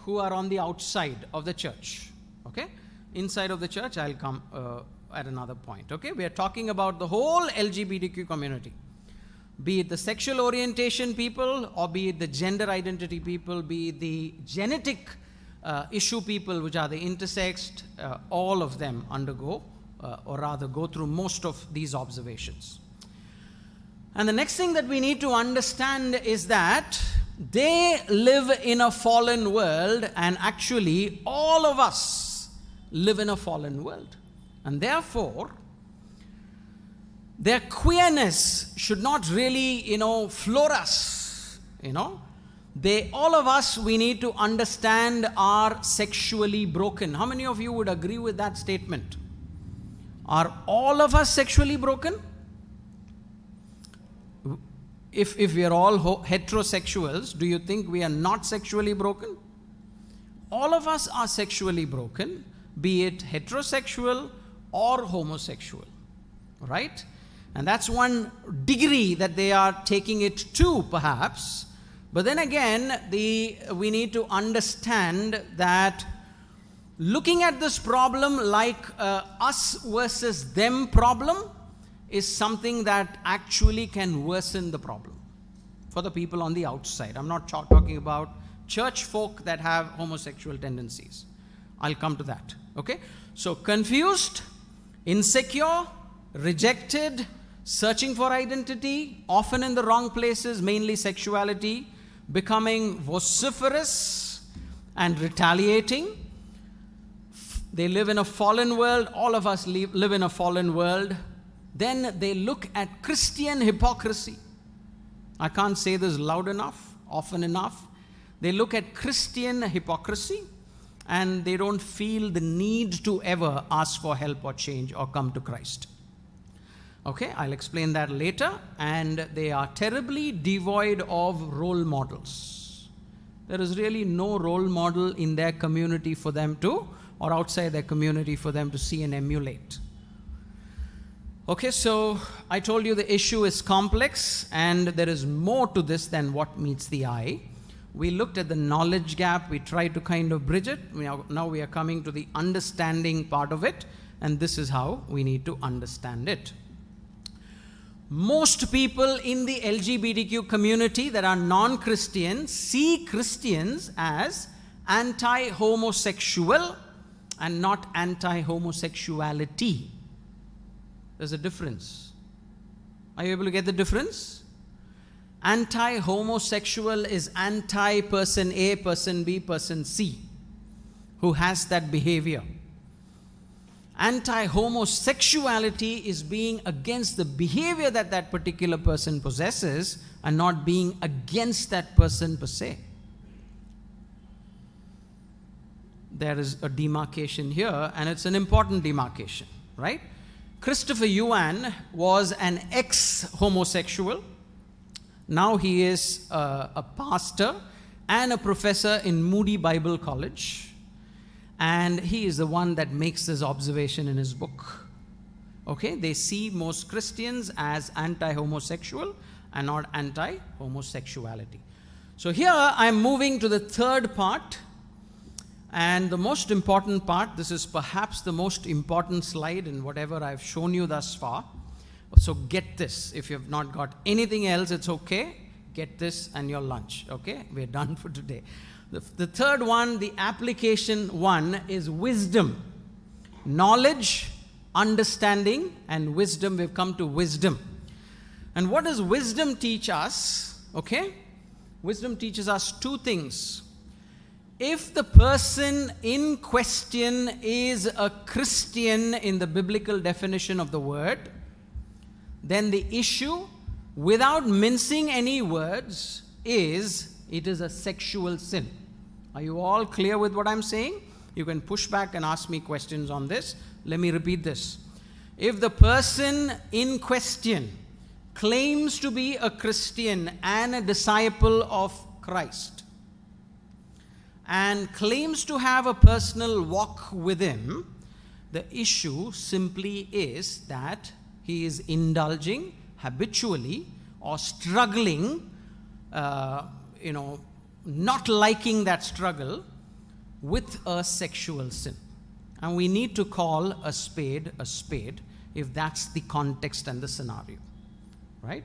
who are on the outside of the church. Okay? Inside of the church, I'll come at another point. Okay? We are talking about the whole LGBTQ community. Be it the sexual orientation people, or be it the gender identity people, be it the genetic issue people, which are the intersex, all of them undergo, or rather go through most of these observations. And the next thing that we need to understand is that they live in a fallen world, and actually all of us live in a fallen world. And therefore, their queerness should not really, floor us, all of us, we need to understand, are sexually broken. How many of you would agree with that statement? Are all of us sexually broken? If we are all heterosexuals, do you think we are not sexually broken? All of us are sexually broken, be it heterosexual or homosexual, right? And that's one degree that they are taking it to, perhaps. But then again, we need to understand that looking at this problem like us versus them problem is something that actually can worsen the problem for the people on the outside. I'm not talking about church folk that have homosexual tendencies. I'll come to that. Okay? So confused, insecure, rejected, searching for identity, often in the wrong places, mainly sexuality, becoming vociferous and retaliating. They live in a fallen world. All of us live in a fallen world. Then they look at Christian hypocrisy. I can't say this loud enough, often enough. They look at Christian hypocrisy, and they don't feel the need to ever ask for help or change or come to Christ. Okay, I'll explain that later. And they are terribly devoid of role models. There is really no role model in their community for them to, or outside their community for them to see and emulate. Okay, so I told you the issue is complex, and there is more to this than what meets the eye. We looked at the knowledge gap. We tried to kind of bridge it. Now we are coming to the understanding part of it, and this is how we need to understand it. Most people in the LGBTQ community that are non-Christian see Christians as anti-homosexual and not anti-homosexuality. There's a difference. Are you able to get the difference? Anti-homosexual is anti-person A, person B, person C, who has that behavior. Anti-homosexuality is being against the behavior that that particular person possesses and not being against that person per se. There is a demarcation here, and it's an important demarcation, right? Christopher Yunnan was an ex-homosexual. Now he is a pastor and a professor in Moody Bible College. And he is the one that makes this observation in his book. Okay, they see most Christians as anti-homosexual and not anti-homosexuality. So here I'm moving to the third part, and the most important part. This is perhaps the most important slide in whatever I've shown you thus far. So get this. If you've not got anything else, it's okay. Get this and your lunch. Okay, we're done for today. The third one, the application one, is wisdom. Knowledge, understanding, and wisdom. We've come to wisdom. And what does wisdom teach us? Okay, wisdom teaches us two things. If the person in question is a Christian in the biblical definition of the word, then the issue, without mincing any words, is it is a sexual sin. Are you all clear with what I'm saying? You can push back and ask me questions on this. Let me repeat this. If the person in question claims to be a Christian and a disciple of Christ, and claims to have a personal walk with him, the issue simply is that he is indulging habitually or struggling, not liking that struggle with a sexual sin. And we need to call a spade if that's the context and the scenario, right?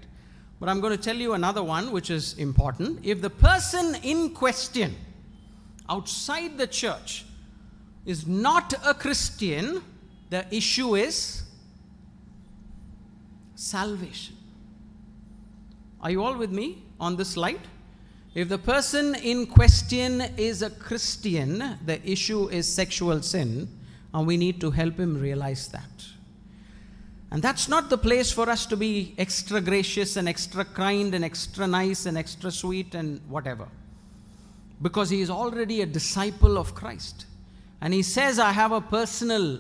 But I'm going to tell you another one which is important. If the person in question outside the church is not a Christian, the issue is salvation. Are you all with me on this slide? If the person in question is a Christian, the issue is sexual sin, and we need to help him realize that. And that's not the place for us to be extra gracious and extra kind and extra nice and extra sweet and whatever. Because he is already a disciple of Christ. And he says, I have a personal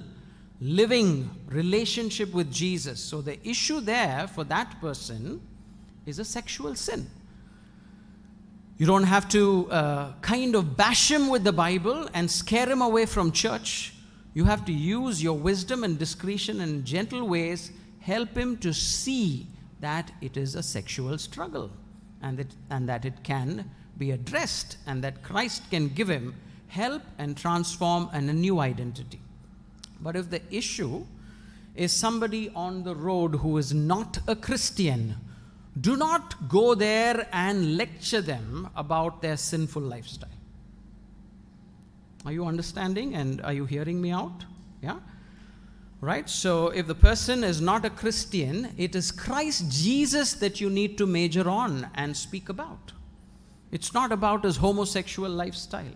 living relationship with Jesus. So the issue there for that person is a sexual sin. You don't have to kind of bash him with the Bible and scare him away from church. You have to use your wisdom and discretion and gentle ways, help him to see that it is a sexual struggle and that it can be addressed, and that Christ can give him help and transform and a new identity. But if the issue is somebody on the road who is not a Christian, do not go there and lecture them about their sinful lifestyle. Are you understanding and are you hearing me out? Yeah? Right? So if the person is not a Christian, it is Christ Jesus that you need to major on and speak about. It's not about his homosexual lifestyle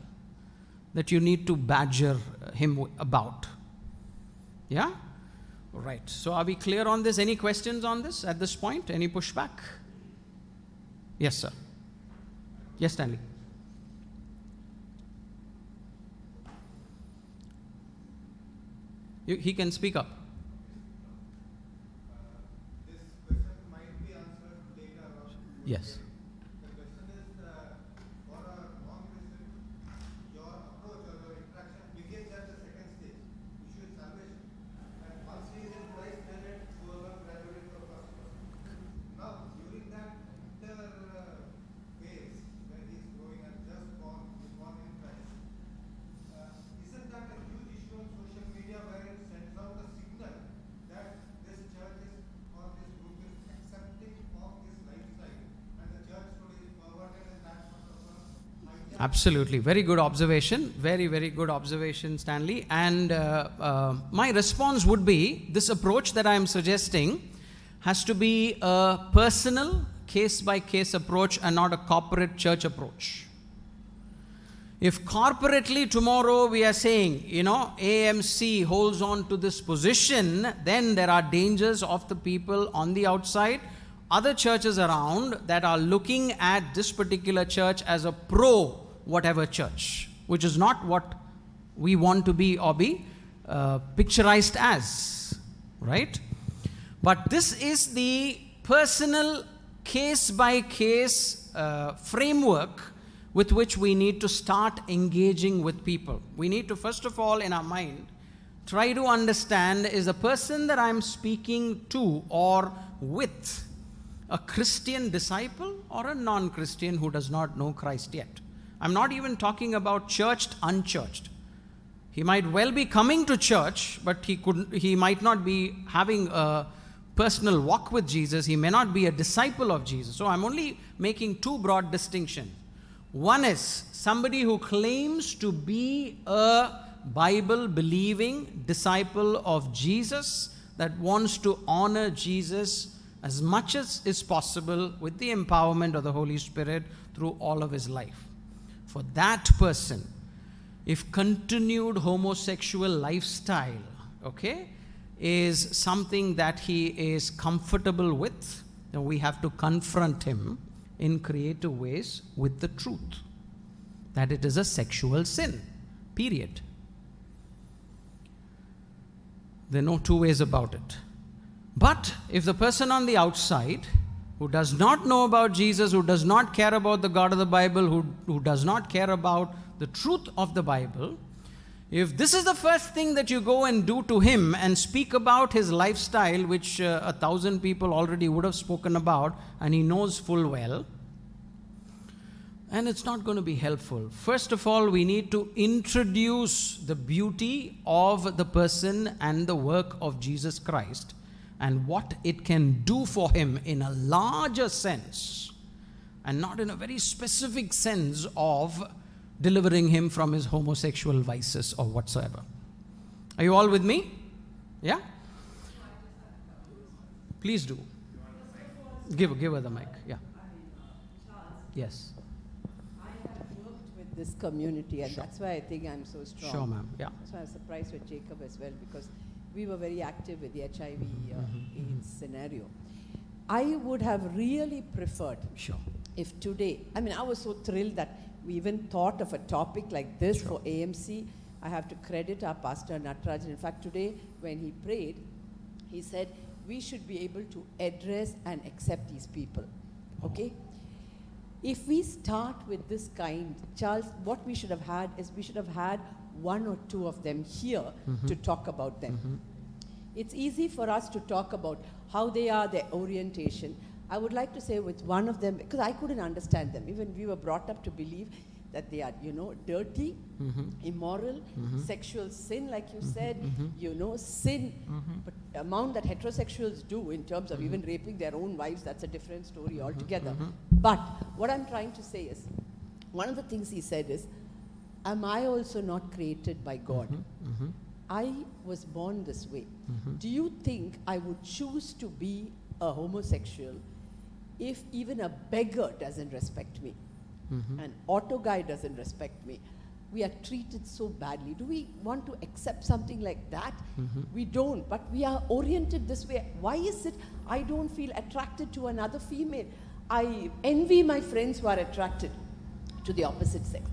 that you need to badger him about. Yeah? Right. So are we clear on this? Any questions on this at this point? Any pushback? Yes, sir. Yes, Stanley. He can speak up. This question might be answered later on. Yes. The question is, for a non-Christian, your approach or your interaction begins at the second stage, which is salvation. And once he is in Christ, then it goes on gradually to the first one. Now, during that phase, when he is growing and just born in Christ, isn't that a huge issue on social media where it sends out a signal that this church is or this group is accepting of this lifestyle, and the church today is perverted in that sort of a idea? Absolutely. Very good observation. Very, very good observation, Stanley. And my response would be, this approach that I am suggesting has to be a personal, case-by-case approach and not a corporate church approach. If corporately tomorrow we are saying, AMC holds on to this position, then there are dangers of the people on the outside, other churches around that are looking at this particular church as a pro-whatever church, which is not what we want to be or be picturized as, right? But this is the personal case-by-case framework with which we need to start engaging with people. We need to, first of all, in our mind, try to understand, is the person that I'm speaking to or with a Christian disciple or a non-Christian who does not know Christ yet? I'm not even talking about churched, unchurched. He might well be coming to church, but he might not be having a personal walk with Jesus. He may not be a disciple of Jesus. So I'm only making two broad distinctions. One is somebody who claims to be a Bible-believing disciple of Jesus that wants to honor Jesus as much as is possible with the empowerment of the Holy Spirit through all of his life. For that person, if continued homosexual lifestyle, is something that he is comfortable with, then we have to confront him in creative ways with the truth that it is a sexual sin, period. There are no two ways about it. But if the person on the outside who does not know about Jesus, who does not care about the God of the Bible, who does not care about the truth of the Bible, if this is the first thing that you go and do to him and speak about his lifestyle, which 1,000 people already would have spoken about and he knows full well, and it's not going to be helpful. First of all, we need to introduce the beauty of the person and the work of Jesus Christ and what it can do for him in a larger sense and not in a very specific sense of delivering him from his homosexual vices or whatsoever. Are you all with me? Yeah? Please do. Give her the mic. Yeah. Yes. This community, and that's why I think I'm so strong. Sure, ma'am. Yeah. That's why I'm surprised with Jacob as well, because we were very active with the HIV AIDS scenario. I would have really preferred if today, I was so thrilled that we even thought of a topic like this for AMC. I have to credit our pastor Natrajan. In fact, today when he prayed, he said we should be able to address and accept these people. Okay? If we start with this kind, Charles, what we should have had is we should have had one or two of them here to talk about them. It's easy for us to talk about how they are, their orientation. I would like to say with one of them, because I couldn't understand them. Even we were brought up to believe that they are, dirty, immoral, sexual sin, like you said, sin. But the amount that heterosexuals do in terms of even raping their own wives, that's a different story altogether. But what I'm trying to say is, one of the things he said is, am I also not created by God? I was born this way. Do you think I would choose to be a homosexual if even a beggar doesn't respect me? An auto guy doesn't respect me. We are treated so badly. Do we want to accept something like that? We don't, but we are oriented this way. Why is it I don't feel attracted to another female? I envy my friends who are attracted to the opposite sex.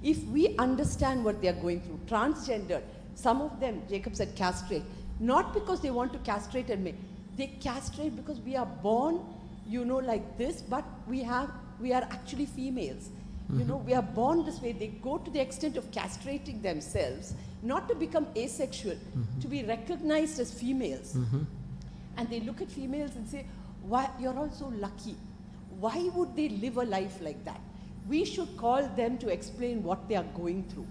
If we understand what they are going through, transgender, some of them, Jacob said castrate, not because they want to castrate and make, they castrate because we are born, like this, but we are actually females. We are born this way. They go to the extent of castrating themselves, not to become asexual, to be recognized as females. And they look at females and say, why, you're all so lucky. Why would they live a life like that? We should call them to explain what they are going through.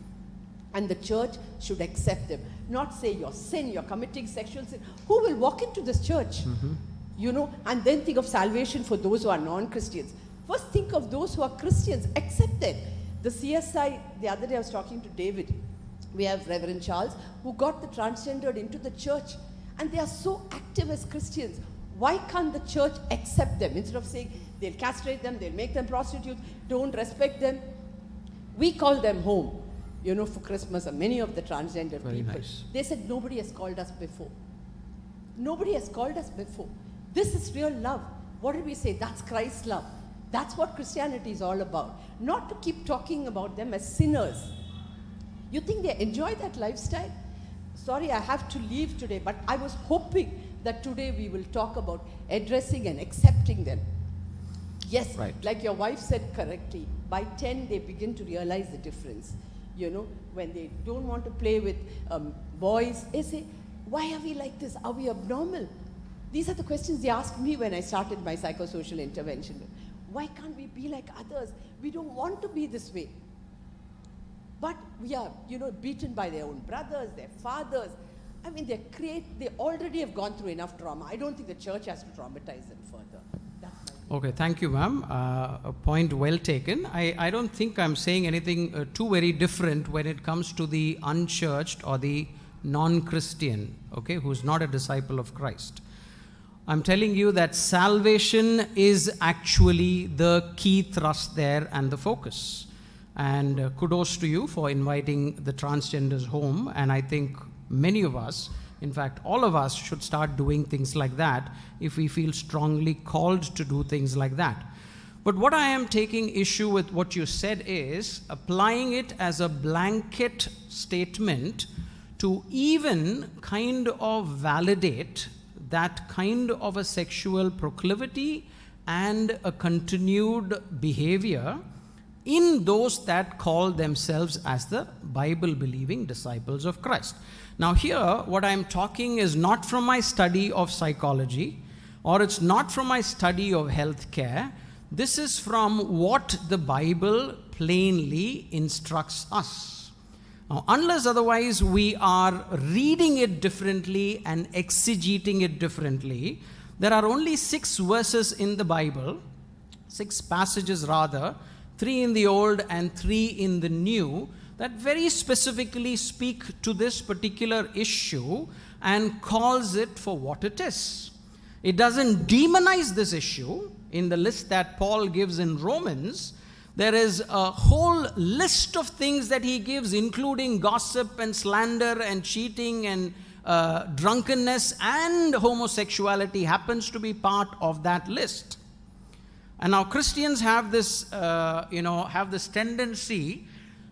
And the church should accept them. Not say, you're sin, you're committing sexual sin. Who will walk into this church? And then think of salvation for those who are non-Christians. First think of those who are Christians, accept them. The CSI, the other day I was talking to David. We have Reverend Charles, who got the transgendered into the church. And they are so active as Christians. Why can't the church accept them? Instead of saying, they'll castrate them, they'll make them prostitutes, don't respect them. We call them home, for Christmas, and many of the transgender people. Nice. They said, nobody has called us before. Nobody has called us before. This is real love. What did we say? That's Christ's love. That's what Christianity is all about. Not to keep talking about them as sinners. You think they enjoy that lifestyle? Sorry, I have to leave today, but I was hoping that today we will talk about addressing and accepting them. Yes, like your wife said correctly, by 10 they begin to realize the difference. You know, when they don't want to play with boys, they say, why are we like this? Are we abnormal? These are the questions they asked me when I started my psychosocial intervention. Why can't we be like others? We don't want to be this way. But we are, you know, beaten by their own brothers, their fathers. I mean, they already have gone through enough trauma. I don't think the church has to traumatize them further. That's my Okay, thank you, ma'am. A point well taken. I don't think I'm saying anything too very different when it comes to the unchurched or the non-Christian, okay, who's not a disciple of Christ. I'm telling you that salvation is actually the key thrust there and the focus. And kudos to you for inviting the transgenders home. And I think many of us, in fact, all of us should start doing things like that if we feel strongly called to do things like that. But what I am taking issue with what you said is applying it as a blanket statement to even kind of validate that kind of a sexual proclivity and a continued behavior in those that call themselves as the Bible-believing disciples of Christ. Now here, what I'm talking is not from my study of psychology, or it's not from my study of healthcare. This is from what the Bible plainly instructs us. Now, unless otherwise we are reading it differently and exegeting it differently, there are only 6 verses in the Bible, 6 passages rather, 3 in the Old and 3 in the New, that very specifically speak to this particular issue and calls it for what it is. It doesn't demonize this issue. In the list that Paul gives in Romans, there is a whole list of things that he gives, including gossip and slander and cheating and drunkenness, and homosexuality happens to be part of that list. And now Christians have this, have this tendency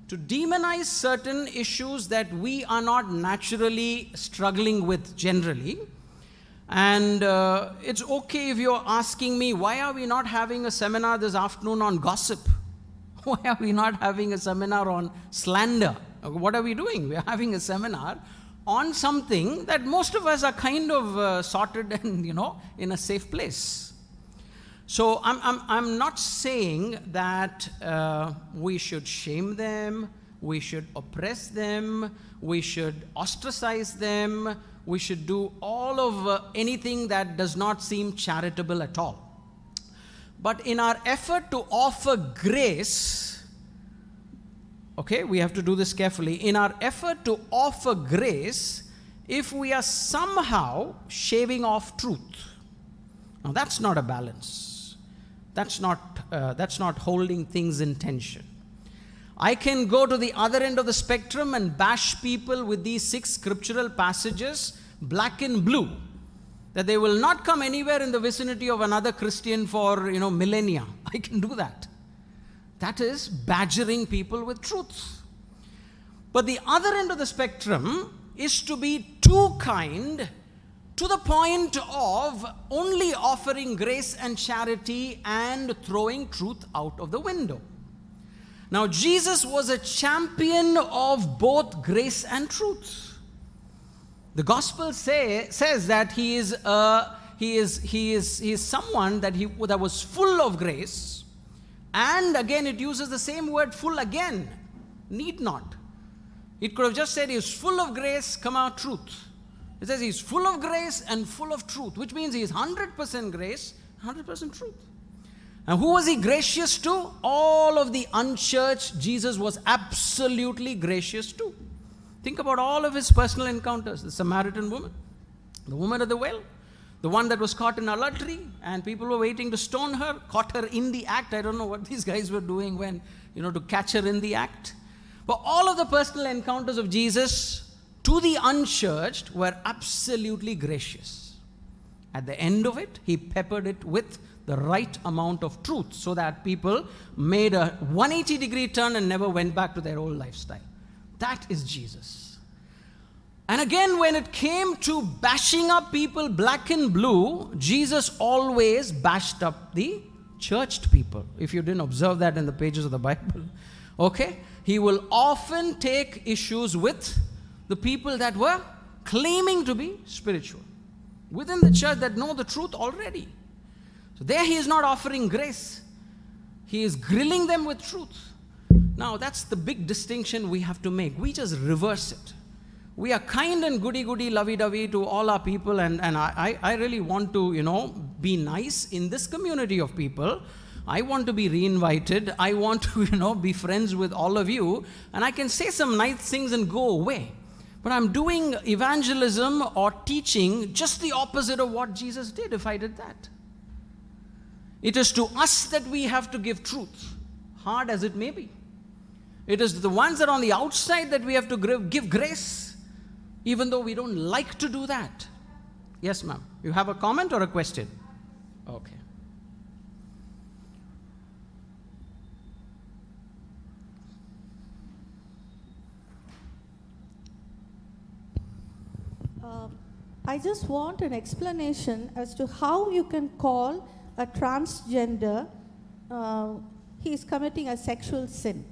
to demonize certain issues that we are not naturally struggling with generally. And it's okay if you're asking me, why are we not having a seminar this afternoon on gossip? Why are we not having a seminar on slander? What are we doing? We're having a seminar on something that most of us are kind of sorted and, in a safe place. So I'm not saying that we should shame them, we should oppress them, we should ostracize them, we should do all of anything that does not seem charitable at all. But in our effort to offer grace, okay, we have to do this carefully. In our effort to offer grace, if we are somehow shaving off truth, now that's not a balance. That's not holding things in tension. I can go to the other end of the spectrum and bash people with these 6 scriptural passages, black and blue, that they will not come anywhere in the vicinity of another Christian for, millennia. I can do that. That is badgering people with truth. But the other end of the spectrum is to be too kind to the point of only offering grace and charity and throwing truth out of the window. Now, Jesus was a champion of both grace and truth. The gospel says that he is someone that was full of grace, and again it uses the same word full again. Need not. It could have just said he is full of grace, truth. It says he's full of grace and full of truth, which means he is 100% grace, 100% truth. And who was he gracious to? All of the unchurched, Jesus was absolutely gracious to. Think about all of his personal encounters. The Samaritan woman, the woman at the well, the one that was caught in adultery, and people were waiting to stone her, caught her in the act. I don't know what these guys were doing when, to catch her in the act. But all of the personal encounters of Jesus to the unchurched were absolutely gracious. At the end of it, he peppered it with the right amount of truth so that people made a 180-degree turn and never went back to their old lifestyle. That is Jesus. And again, when it came to bashing up people black and blue, Jesus always bashed up the churched people. If you didn't observe that in the pages of the Bible. Okay? he will often take issues with the people that were claiming to be spiritual within the church, that know the truth already. So there he is not offering grace. He is grilling them with truth. Now that's the big distinction we have to make. We just reverse it. We are kind and goody-goody, lovey-dovey to all our people, and I really want to, be nice in this community of people. I want to be reinvited. I want to, be friends with all of you, and I can say some nice things and go away. But I'm doing evangelism or teaching just the opposite of what Jesus did if I did that. It is to us that we have to give truth, hard as it may be. It is the ones that are on the outside that we have to give grace, even though we don't like to do that. Yes, ma'am. You have a comment or a question? Okay. I just want an explanation as to how you can call a transgender, he is committing a sexual sin.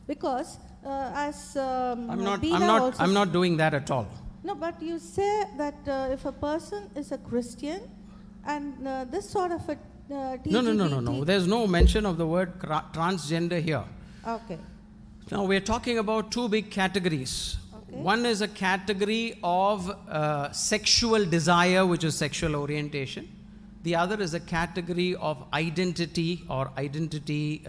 Because I'm not doing that at all. No, but you say that if a person is a Christian and this sort of a No. There's no mention of the word transgender here. Okay. Now we're talking about two big categories. Okay. One is a category of sexual desire, which is sexual orientation. The other is a category of identity or identity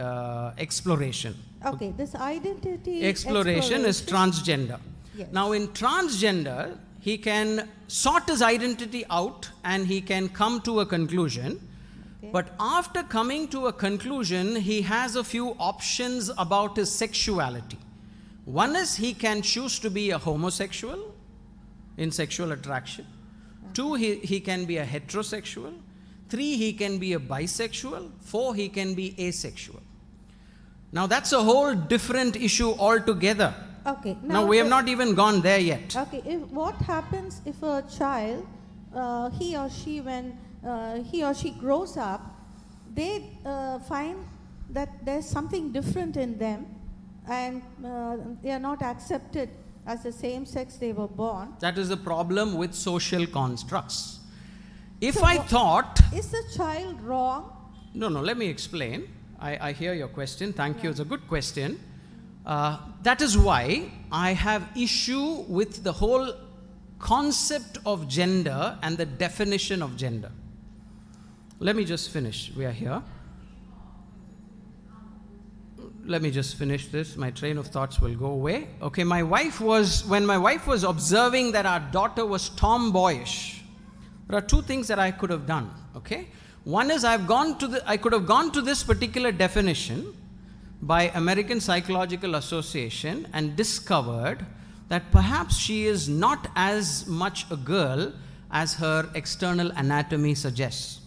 exploration. Okay, this identity exploration is transgender. Yes. Now in transgender, he can sort his identity out and he can come to a conclusion. Okay. But after coming to a conclusion, he has a few options about his sexuality. One is he can choose to be a homosexual in sexual attraction. Okay. 2, he can be a heterosexual. 3, he can be a bisexual. 4, he can be asexual. Now that's a whole different issue altogether. Okay. Now we have not even gone there yet. Okay. What happens if a child, he or she, when he or she grows up, they find that there's something different in them, and they are not accepted as the same sex they were born? That is the problem with social constructs. If So I thought... Is the child wrong? No, let me explain. I hear your question. Thank you. It's a good question. That is why I have issue with the whole concept of gender and the definition of gender. Let me just finish. We are here. Let me just finish this. My train of thoughts will go away. Okay, when my wife was observing that our daughter was tomboyish, there are two things that I could have done. Okay. One is I could have gone to this particular definition by American Psychological Association and discovered that perhaps she is not as much a girl as her external anatomy suggests.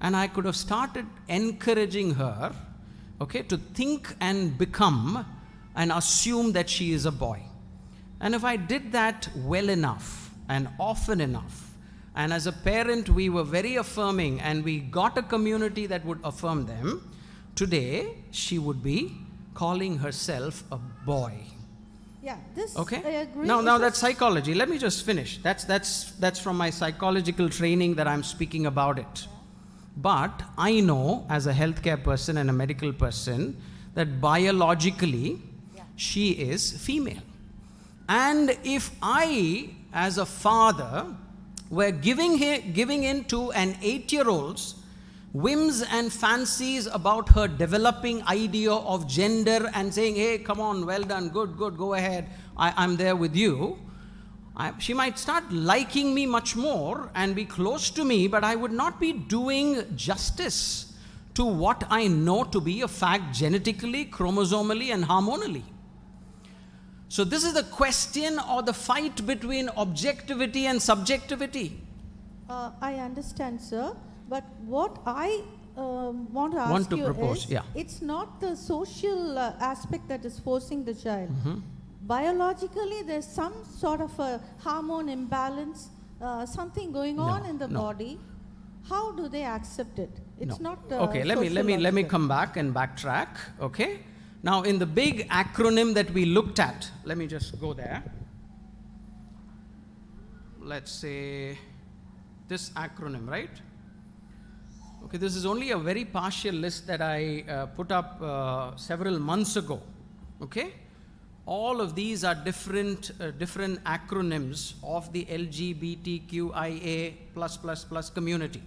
And I could have started encouraging her, okay, to think and become and assume that she is a boy. And if I did that well enough and often enough, and as a parent, we were very affirming and we got a community that would affirm them, today she would be calling herself a boy. Yeah, this okay? I agree. Now that's psychology. Let me just finish. That's from my psychological training that I'm speaking about it. But I know as a healthcare person and a medical person that biologically she is female. And if I, as a father, were giving in to an 8-year-old's whims and fancies about her developing idea of gender and saying, hey, come on, well done, good, go ahead, I'm there with you, she might start liking me much more and be close to me, but I would not be doing justice to what I know to be a fact genetically, chromosomally, and hormonally. So this is the question or the fight between objectivity and subjectivity. I understand, sir. But what I want to ask you is, it's not the social aspect that is forcing the child. Mm-hmm. Biologically, there's some sort of a hormone imbalance, something going on in the body. How do they accept it? It's not. Okay, let me come back and backtrack. Okay. Now, in the big acronym that we looked at, let me just go there. Let's say this acronym, right? Okay, this is only a very partial list that I put up several months ago. Okay? All of these are different acronyms of the LGBTQIA++ community.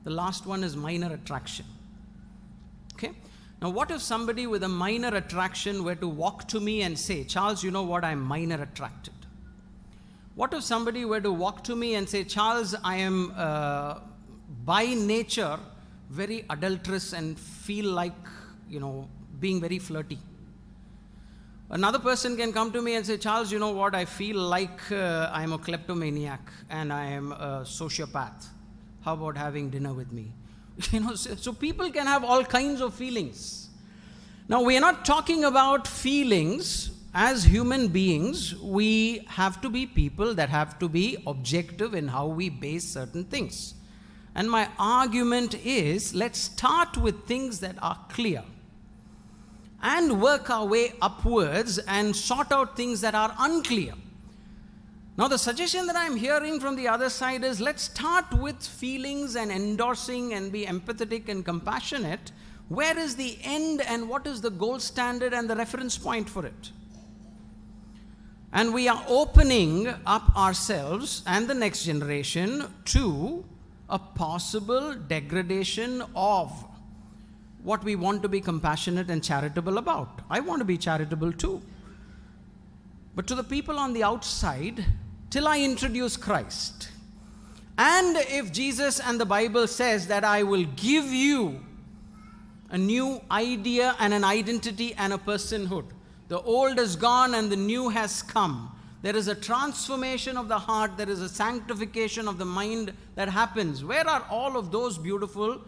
The last one is minor attraction. Okay? Now, what if somebody with a minor attraction were to walk to me and say, Charles, you know what, I'm minor attracted? What if somebody were to walk to me and say, Charles, I am by nature very adulterous and feel like, being very flirty? Another person can come to me and say, Charles, you know what, I feel like I am a kleptomaniac and I am a sociopath. How about having dinner with me? So people can have all kinds of feelings. Now, we are not talking about feelings. As human beings, we have to be people that have to be objective in how we base certain things. And my argument is, let's start with things that are clear and work our way upwards and sort out things that are unclear. Now, the suggestion that I'm hearing from the other side is, let's start with feelings and endorsing and be empathetic and compassionate. Where is the end and what is the gold standard and the reference point for it? And we are opening up ourselves and the next generation to a possible degradation of what we want to be compassionate and charitable about. I want to be charitable too. But to the people on the outside, till I introduce Christ, and if Jesus and the Bible says that I will give you a new idea and an identity and a personhood, the old is gone and the new has come. There is a transformation of the heart. There is a sanctification of the mind that happens. Where are all of those beautiful,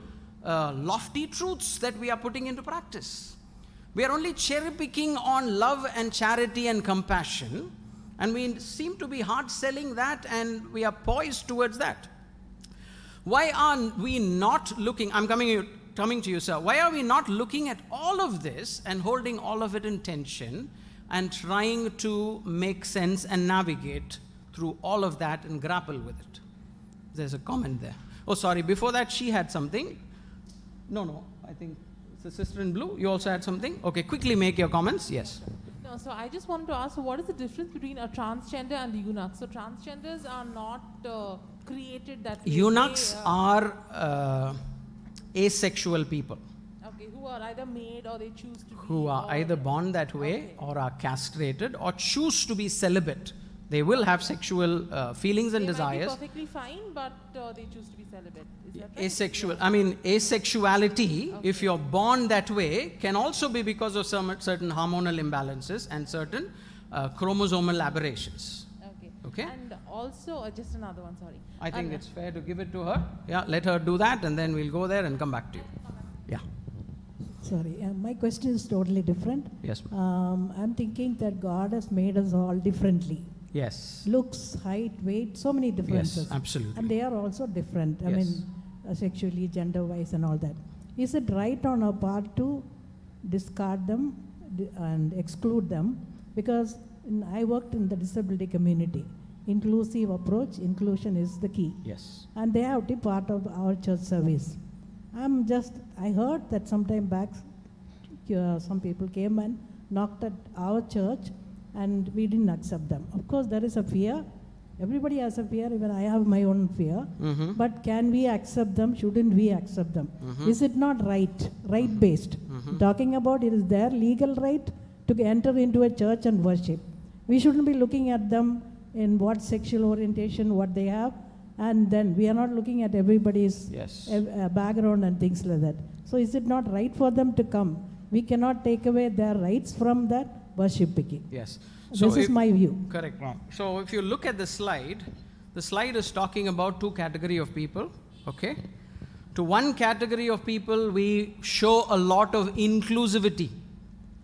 lofty truths that we are putting into practice? We are only cherry picking on love and charity and compassion, and we seem to be hard selling that, and we are poised towards that. Why are we not looking? I'm coming to you, sir. Why are we not looking at all of this and holding all of it in tension and trying to make sense and navigate through all of that and grapple with it? There's a comment there. Oh, sorry. Before that, she had something. No. I think it's the sister in blue. You also had something? Okay, quickly make your comments. Yes. No, so I just wanted to ask, so what is the difference between a transgender and the eunuch? So transgenders are not created that way. Eunuchs are asexual people. Okay, who are either made or they choose to be. Who are either born that way or are castrated or choose to be celibate. They will have sexual feelings and desires. Might be perfectly fine, but they choose to be celibate. Is that right? Asexual. I mean, asexuality, if you're born that way, can also be because of some certain hormonal imbalances and certain chromosomal aberrations. Okay. And also, just another one, sorry. I think it's fair to give it to her. Yeah, let her do that and then we'll go there and come back to you. Yeah. Sorry, my question is totally different. Yes. I'm thinking that God has made us all differently. Yes. Looks, height, weight, so many differences. Yes, absolutely. And they are also different. I Yes. mean, sexually, gender-wise and all that. Is it right on our part to discard them and exclude them? Because I worked in the disability community. Inclusive approach, inclusion is the key. Yes. And they have to be part of our church service. I heard that sometime back, some people came and knocked at our church and we didn't accept them. Of course, there is a fear. Everybody has a fear, even I have my own fear. Mm-hmm. But can we accept them? Shouldn't we accept them? Mm-hmm. Is it not right-based? Mm-hmm. Talking about it is their legal right to enter into a church and worship. We shouldn't be looking at them in what sexual orientation, what they have, and then we are not looking at everybody's background and things like that. So is it not right for them to come? We cannot take away their rights from that worship picking. Yes. This is my view. Correct. So if you look at the slide is talking about two categories of people. Okay. To one category of people, we show a lot of inclusivity.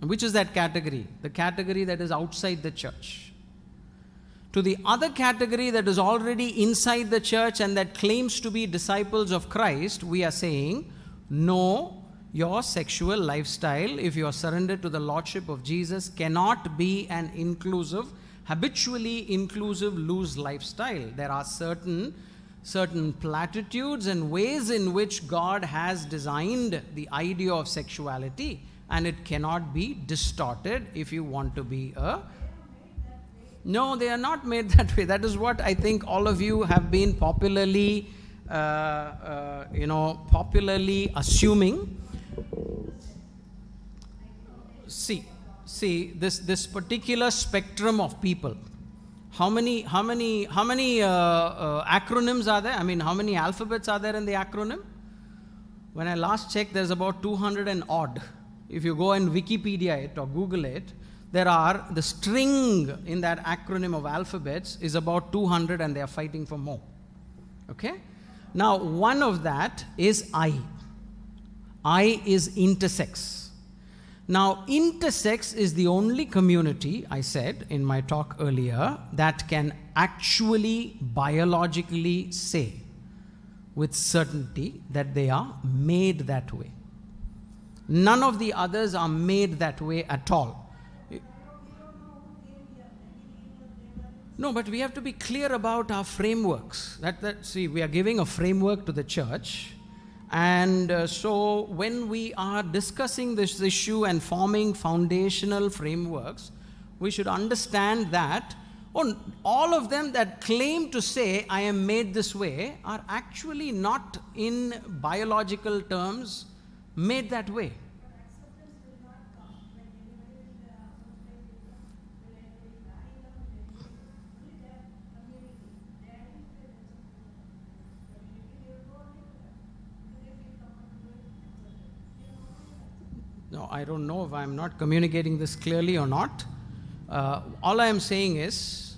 Which is that category? The category that is outside the church. To the other category that is already inside the church and that claims to be disciples of Christ, we are saying, no, Your sexual lifestyle, if you are surrendered to the Lordship of Jesus, cannot be an inclusive, habitually inclusive, loose lifestyle. There are certain platitudes and ways in which God has designed the idea of sexuality, and it cannot be distorted if you want to be a... No, they are not made that way. That is what I think all of you have been popularly assuming. See, this particular spectrum of people. How many acronyms are there? I mean, how many alphabets are there in the acronym? When I last checked, there's about 200 and odd. If you go and Wikipedia it or Google it, the string in that acronym of alphabets is about 200, and they are fighting for more. Okay? Now, one of that is I. I is intersex. Now, intersex is the only community, I said in my talk earlier, that can actually biologically say with certainty that they are made that way. None of the others are made that way at all. No, but we have to be clear about our frameworks. See, we are giving a framework to the church. And so when we are discussing this issue and forming foundational frameworks, we should understand that all of them that claim to say, I am made this way, are actually not in biological terms made that way. No, I don't know if I'm not communicating this clearly or not. All I am saying is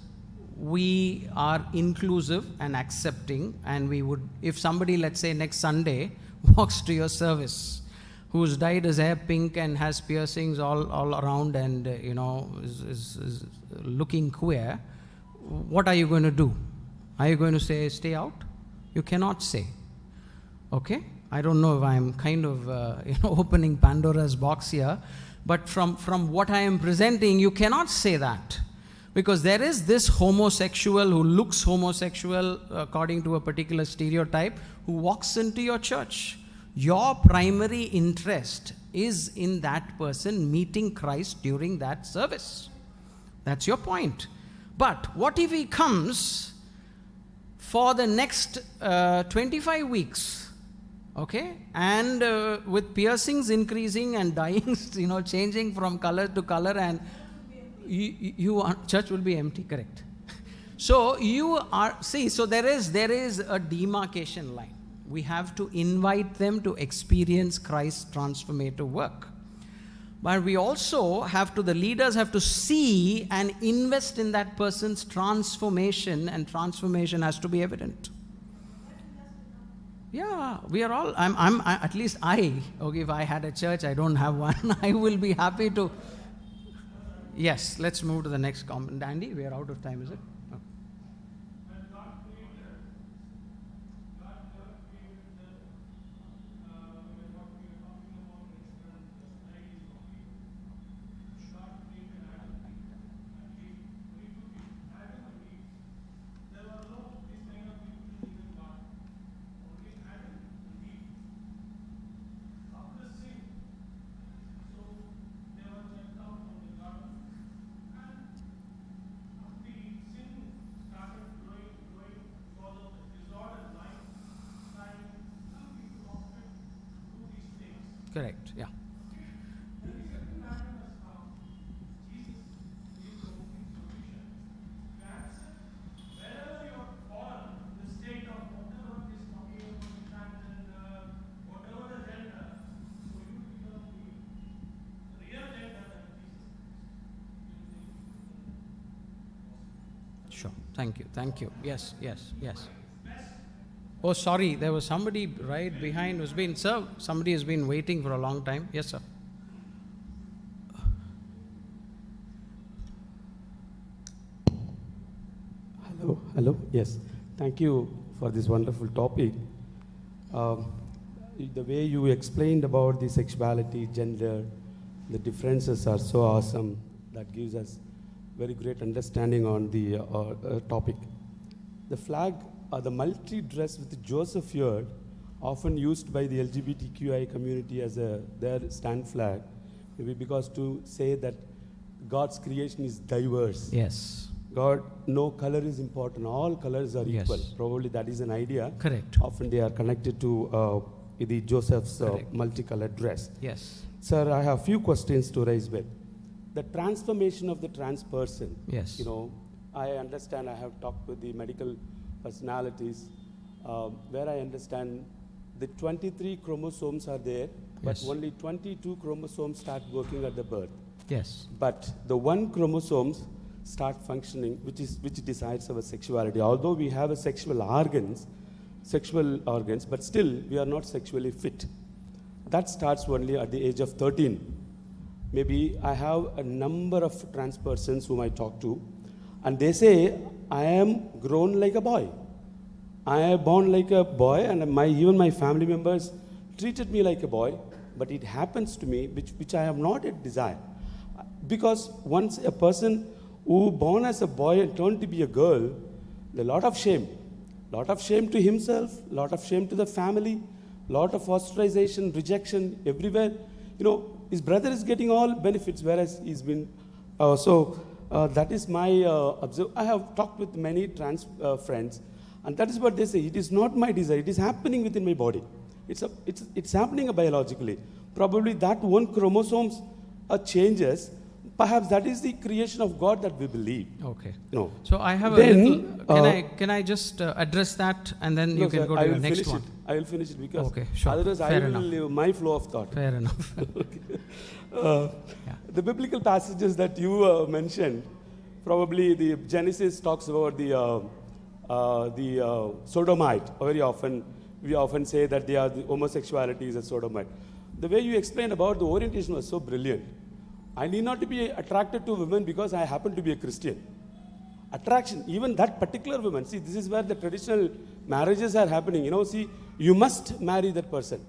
we are inclusive and accepting, and we would, if somebody, let's say next Sunday, walks to your service who's dyed his hair pink and has piercings all around and is looking queer, what are you going to do? Are you going to say stay out? You cannot say. Okay? I don't know if I'm kind of opening Pandora's box here, but from what I am presenting, you cannot say that. Because there is this homosexual who looks homosexual according to a particular stereotype who walks into your church. Your primary interest is in that person meeting Christ during that service. That's your point. But what if he comes for the next 25 weeks? Okay, and with piercings increasing and dyeing, changing from color to color, and church will be empty, correct? So so there is a demarcation line. We have to invite them to experience Christ's transformative work. But we also the leaders have to see and invest in that person's transformation, and transformation has to be evident. Yeah, we are all, at least if I had a church, I don't have one, I will be happy to. Yes, let's move to the next comment. Andy, we are out of time, is it? Okay. Correct, yeah. Sure, thank you. Yes. Oh, sorry, there was somebody right behind who's been, sir, somebody has been waiting for a long time. Yes, sir. Hello, yes. Thank you for this wonderful topic. the way you explained about the sexuality, gender, the differences are so awesome. That gives us very great understanding on the topic. The flag, the multi-dress with Joseph here, often used by the LGBTQI community as their stand flag, maybe because to say that God's creation is diverse. Yes. God, no color is important. All colors are equal. Yes. Probably that is an idea. Correct. Often they are connected to the Joseph's multicolored dress. Yes. Sir, I have a few questions to raise with. The transformation of the trans person. Yes. You know, I understand, I have talked with the medical personalities, where I understand the 23 chromosomes are there, but Yes. only 22 chromosomes start working at the birth. Yes. But the one chromosomes start functioning, which decides our sexuality. Although we have a sexual organs, but still we are not sexually fit. That starts only at the age of 13. Maybe I have a number of trans persons whom I talk to, and they say, I am grown like a boy. I am born like a boy, and even my family members treated me like a boy, but it happens to me, which I have not yet desired. Because once a person who born as a boy and turned to be a girl, a lot of shame to himself, lot of shame to the family, lot of ostracization, rejection everywhere. You know, his brother is getting all benefits, whereas he's been. That is my observe. I have talked with many trans friends, and that is what they say. It is not my desire. It is happening within my body. It's happening biologically. Probably that one chromosomes changes. Perhaps that is the creation of God that we believe. Okay. No. So I have Then, a little. Can I just address that, and then you can go to your next one? I will finish it because Okay, sure. otherwise Fair I will enough. leave my flow of thought. Fair enough. The biblical passages that you mentioned, probably the Genesis talks about the sodomite. Very often, we often say that the homosexuality is a sodomite. The way you explained about the orientation was so brilliant. I need not to be attracted to women because I happen to be a Christian. Attraction, even that particular woman. See, this is where the traditional marriages are happening. You know, see, you must marry that person.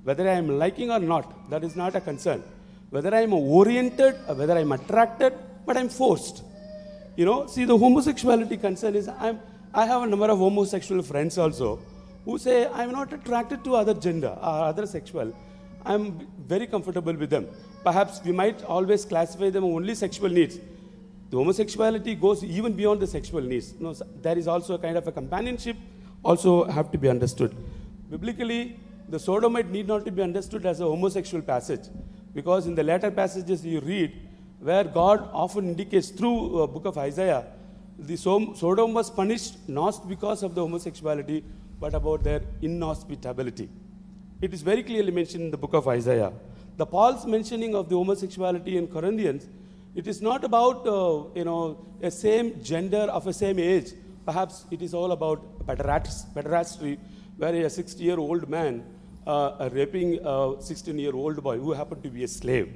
Whether I am liking or not, that is not a concern. Whether I am oriented or whether I am attracted, but I am forced. You know, see, the homosexuality concern is, I have a number of homosexual friends also who say, I am not attracted to other gender or other sexual. I am very comfortable with them. Perhaps we might always classify them only sexual needs. The homosexuality goes even beyond the sexual needs. No, there is also a kind of a companionship also have to be understood. Biblically, the sodomite need not to be understood as a homosexual passage, because in the later passages you read, where God often indicates through book of Isaiah, the Sodom was punished not because of the homosexuality, but about their inhospitability. It is very clearly mentioned in the book of Isaiah. The Paul's mentioning of the homosexuality in Corinthians, it is not about a same gender of a same age. Perhaps it is all about pederasty, where a 60-year-old man raping a 16-year-old boy who happened to be a slave.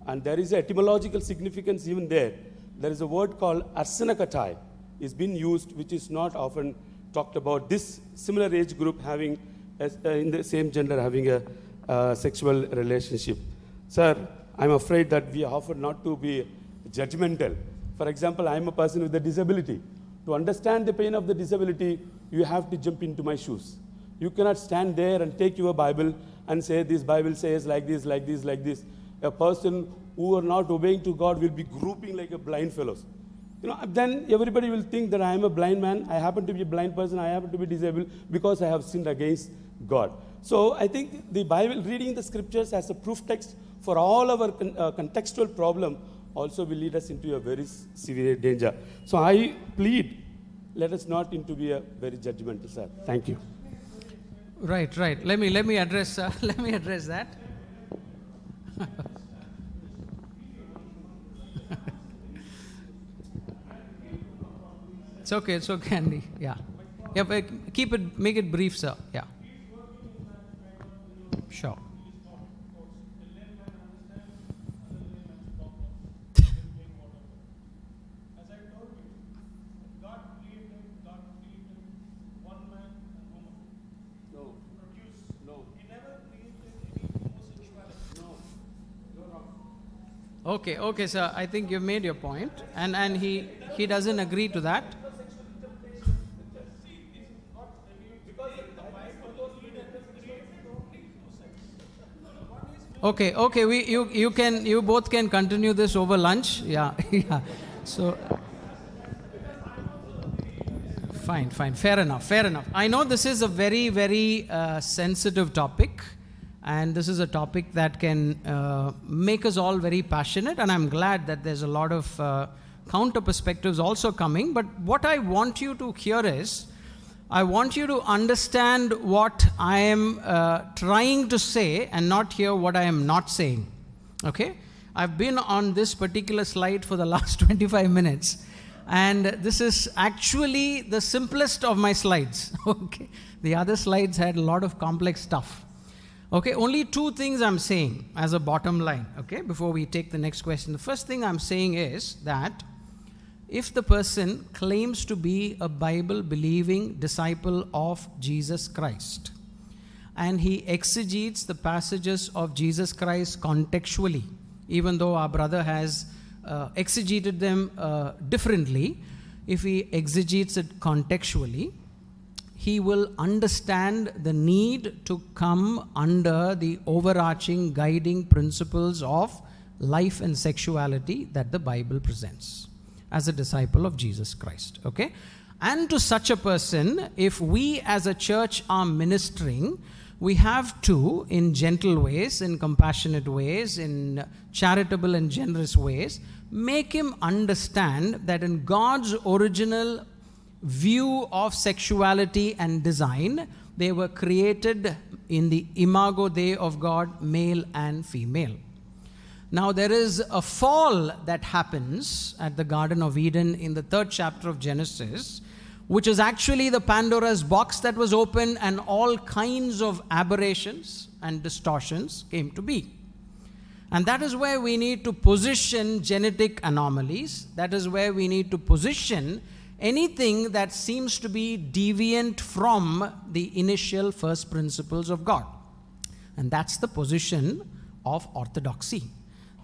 And there is an etymological significance even there. There is a word called arsenakatai is being used, which is not often talked about. This similar age group having in the same gender having a sexual relationship. Sir, I'm afraid that we are often not to be judgmental. For example, I'm a person with a disability. To understand the pain of the disability, you have to jump into my shoes. You cannot stand there and take your Bible and say, this Bible says like this, like this, like this. A person who are not obeying to God will be grouping like a blind fellows. You know, then everybody will think that I am a blind man, I happen to be a blind person, I happen to be disabled because I have sinned against God. So I think the Bible, reading the scriptures as a proof text for all our contextual problem also will lead us into a very severe danger. So I plead, let us not into be a very judgmental, sir. Thank you. Right. Let me address that. It's okay, Andy. Yeah, but make it brief, sir. Yeah. Sure. Okay, sir. I think you've made your point, and he doesn't agree to that. Okay. You both can continue this over lunch. Yeah. Yeah. So. Fine. Fair enough. I know this is a very, very sensitive topic, and this is a topic that can make us all very passionate, and I'm glad that there's a lot of counter perspectives also coming. But what I want you to hear is, I want you to understand what I am trying to say and not hear what I am not saying. Okay? I've been on this particular slide for the last 25 minutes. And this is actually the simplest of my slides. Okay, the other slides had a lot of complex stuff. Okay, only two things I'm saying as a bottom line, okay, before we take the next question. The first thing I'm saying is that if the person claims to be a Bible-believing disciple of Jesus Christ, and he exegetes the passages of Jesus Christ contextually, even though our brother has exegeted them differently, if he exegetes it contextually, he will understand the need to come under the overarching guiding principles of life and sexuality that the Bible presents as a disciple of Jesus Christ. Okay? And to such a person, if we as a church are ministering, we have to, in gentle ways, in compassionate ways, in charitable and generous ways, make him understand that in God's original view of sexuality and design, they were created in the imago Dei of God, male and female. Now, there is a fall that happens at the Garden of Eden in the 3rd chapter of Genesis, which is actually the Pandora's box that was opened, and all kinds of aberrations and distortions came to be. And that is where we need to position genetic anomalies. That is where we need to position anything that seems to be deviant from the initial first principles of God. And that's the position of orthodoxy.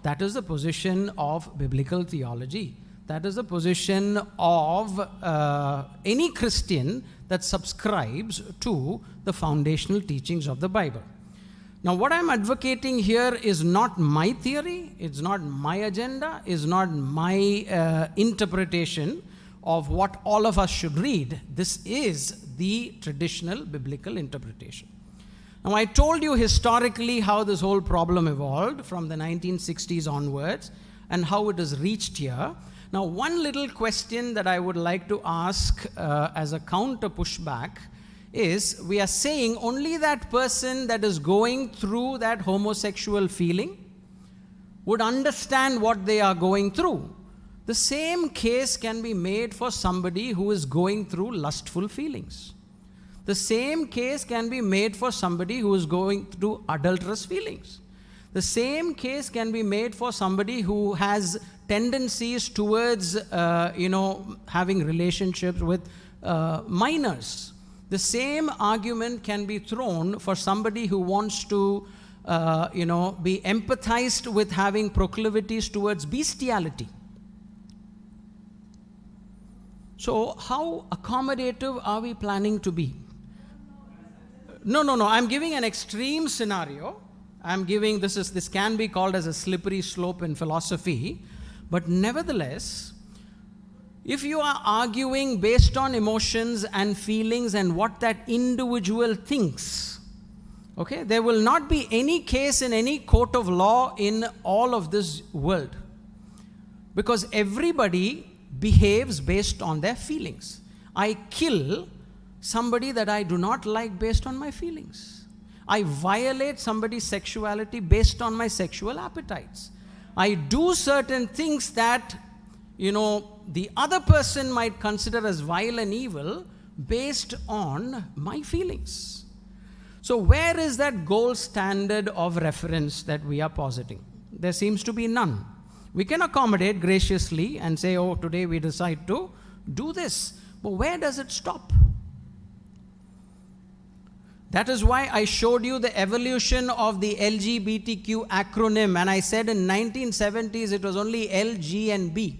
That is the position of biblical theology. That is the position of any Christian that subscribes to the foundational teachings of the Bible. Now, what I'm advocating here is not my theory, it's not my agenda, it's not my interpretation of what all of us should read. This is the traditional biblical interpretation. Now, I told you historically how this whole problem evolved from the 1960s onwards and how it has reached here. Now, one little question that I would like to ask as a counter pushback is, we are saying only that person that is going through that homosexual feeling would understand what they are going through. The same case can be made for somebody who is going through lustful feelings. The same case can be made for somebody who is going through adulterous feelings. The same case can be made for somebody who has tendencies towards, having relationships with minors. The same argument can be thrown for somebody who wants to, be empathized with having proclivities towards bestiality. So, how accommodative are we planning to be? No. I'm giving an extreme scenario. I'm giving this can be called as a slippery slope in philosophy, but nevertheless, if you are arguing based on emotions and feelings and what that individual thinks, okay, there will not be any case in any court of law in all of this world, because everybody behaves based on their feelings. I kill somebody that I do not like based on my feelings. I violate somebody's sexuality based on my sexual appetites. I do certain things that, the other person might consider as vile and evil based on my feelings. So where is that gold standard of reference that we are positing? There seems to be none. We can accommodate graciously and say, oh, today we decide to do this. But where does it stop? That is why I showed you the evolution of the LGBTQ acronym, and I said in 1970s it was only L, G and B.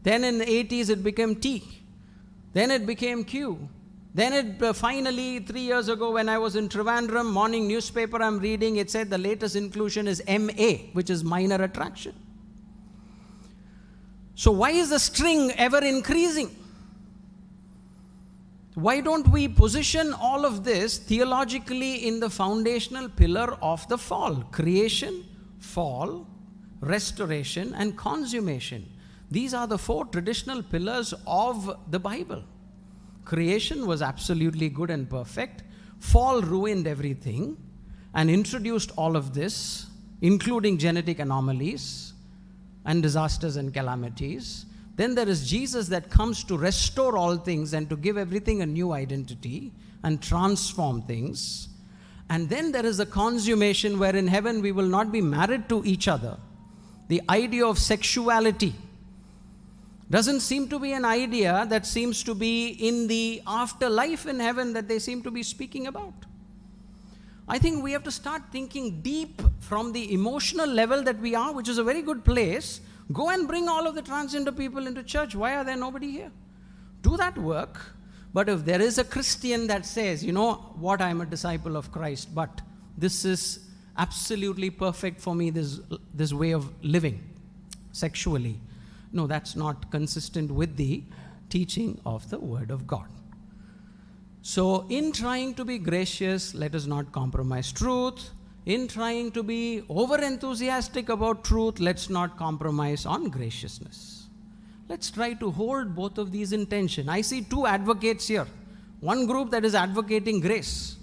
Then in the 80s it became T. Then it became Q. Then it finally, 3 years ago when I was in Trivandrum, morning newspaper I'm reading, it said the latest inclusion is MA, which is minor attraction. So why is the string ever increasing? Why don't we position all of this theologically in the foundational pillar of the fall? Creation, fall, restoration, and consummation. These are the 4 traditional pillars of the Bible. Creation was absolutely good and perfect. Fall ruined everything and introduced all of this, including genetic anomalies and disasters and calamities. Then there is Jesus that comes to restore all things and to give everything a new identity and transform things. And then there is a consummation where in heaven we will not be married to each other. The idea of sexuality doesn't seem to be an idea that seems to be in the afterlife in heaven that they seem to be speaking about. I think we have to start thinking deep from the emotional level that we are, which is a very good place. Go and bring all of the transgender people into church. Why are there nobody here? Do that work. But if there is a Christian that says, you know what, I'm a disciple of Christ, but this is absolutely perfect for me, this way of living sexually. No, that's not consistent with the teaching of the Word of God. So in trying to be gracious, let us not compromise truth. In trying to be over-enthusiastic about truth, let's not compromise on graciousness. Let's try to hold both of these in tension. I see 2 advocates here. One group that is advocating grace.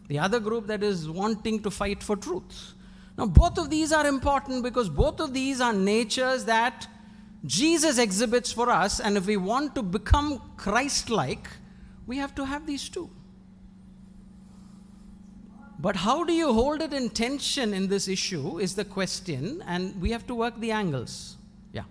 The other group that is wanting to fight for truth. Now both of these are important because both of these are natures that Jesus exhibits for us, and if we want to become Christ-like, we have to have these 2. But how do you hold it in tension in this issue is the question, and we have to work the angles. Yeah.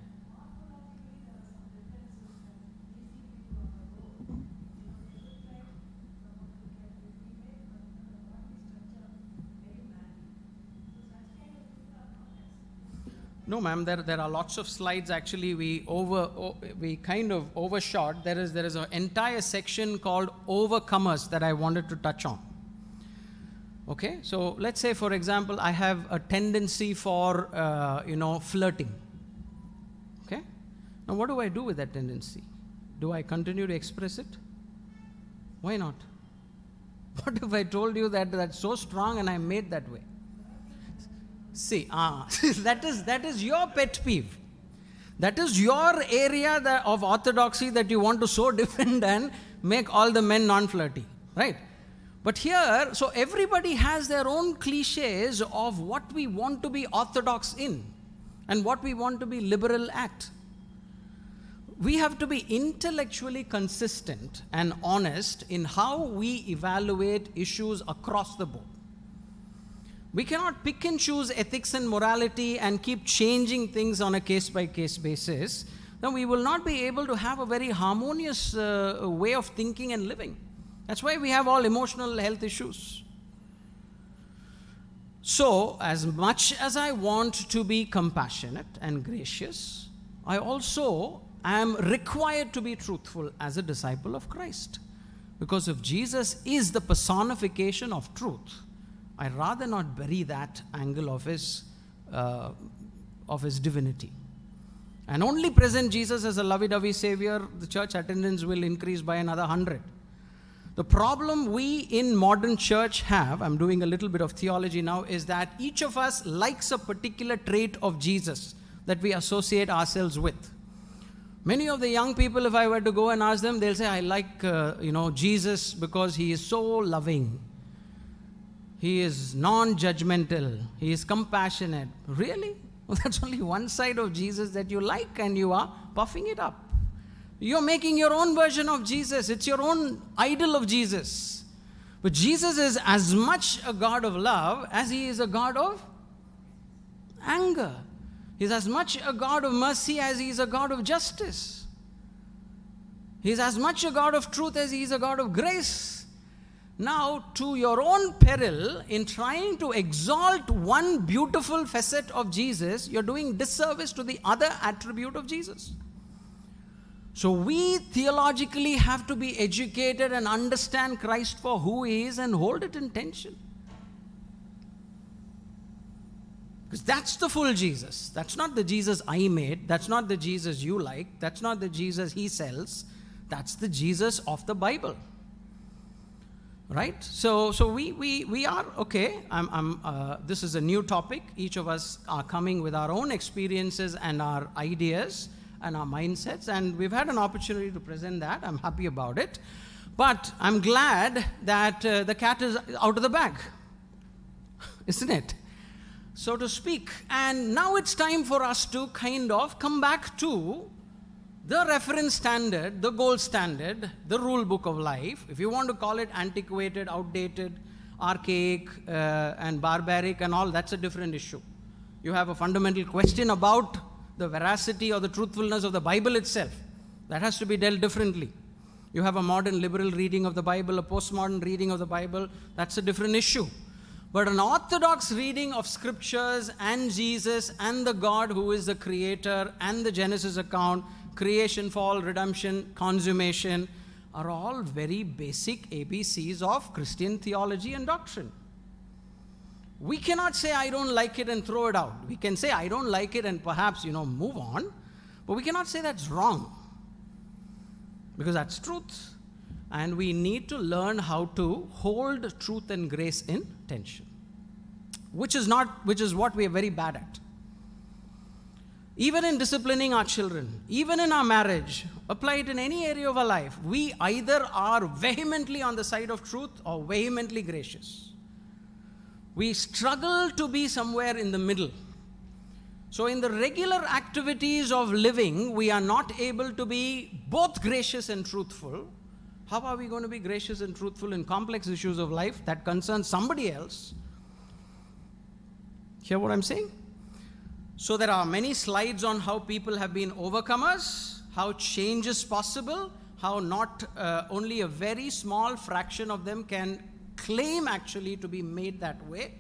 No, ma'am, there are lots of slides. Actually, we kind of overshot. There is an entire section called Overcomers that I wanted to touch on. Okay, so let's say, for example, I have a tendency for, flirting. Okay, now what do I do with that tendency? Do I continue to express it? Why not? What if I told you that that's so strong and I'm made that way? See, that is your pet peeve. That is your area of orthodoxy that you want to so defend and make all the men non-flirty, right? But here, so everybody has their own cliches of what we want to be orthodox in and what we want to be liberal at. We have to be intellectually consistent and honest in how we evaluate issues across the board. We cannot pick and choose ethics and morality and keep changing things on a case-by-case basis. Then we will not be able to have a very harmonious way of thinking and living. That's why we have all emotional health issues. So, as much as I want to be compassionate and gracious, I also am required to be truthful as a disciple of Christ. Because if Jesus is the personification of truth, I'd rather not bury that angle of his divinity. And only present Jesus as a lovey-dovey Savior, the church attendance will increase by another 100. The problem we in modern church have, I'm doing a little bit of theology now, is that each of us likes a particular trait of Jesus that we associate ourselves with. Many of the young people, if I were to go and ask them, they'll say, I like Jesus because he is so loving. He is non-judgmental. He is compassionate. Really? Well, that's only one side of Jesus that you like, and you are puffing it up. You're making your own version of Jesus. It's your own idol of Jesus. But Jesus is as much a God of love as he is a God of anger. He's as much a God of mercy as he is a God of justice. He's as much a God of truth as he is a God of grace. Now, to your own peril, in trying to exalt one beautiful facet of Jesus, you're doing disservice to the other attribute of Jesus. So we theologically have to be educated and understand Christ for who He is and hold it in tension. Because that's the full Jesus. That's not the Jesus I made. That's not the Jesus you like. That's not the Jesus He sells. That's the Jesus of the Bible. Right? So we are, okay, this is a new topic. Each of us are coming with our own experiences and our ideas and our mindsets, and we've had an opportunity to present that. I'm happy about it. But I'm glad that the cat is out of the bag, isn't it? So to speak. And now it's time for us to kind of come back to the reference standard, the gold standard, the rule book of life. If you want to call it antiquated, outdated, archaic, and barbaric and all, that's a different issue. You have a fundamental question about the veracity or the truthfulness of the Bible itself. That has to be dealt differently. You have a modern liberal reading of the Bible, a postmodern reading of the Bible, that's a different issue. But an orthodox reading of scriptures and Jesus and the God who is the creator and the Genesis account, creation, fall, redemption, consummation, are all very basic ABCs of Christian theology and doctrine. We cannot say, I don't like it and throw it out. We can say, I don't like it and perhaps, move on. But we cannot say that's wrong. Because that's truth. And we need to learn how to hold truth and grace in tension. Which is what we are very bad at. Even in disciplining our children, even in our marriage, apply it in any area of our life, we either are vehemently on the side of truth or vehemently gracious. We struggle to be somewhere in the middle. So in the regular activities of living, we are not able to be both gracious and truthful. How are we going to be gracious and truthful in complex issues of life that concern somebody else? Hear what I'm saying? So there are many slides on how people have been overcomers, how change is possible, how not only a very small fraction of them can claim actually to be made that way,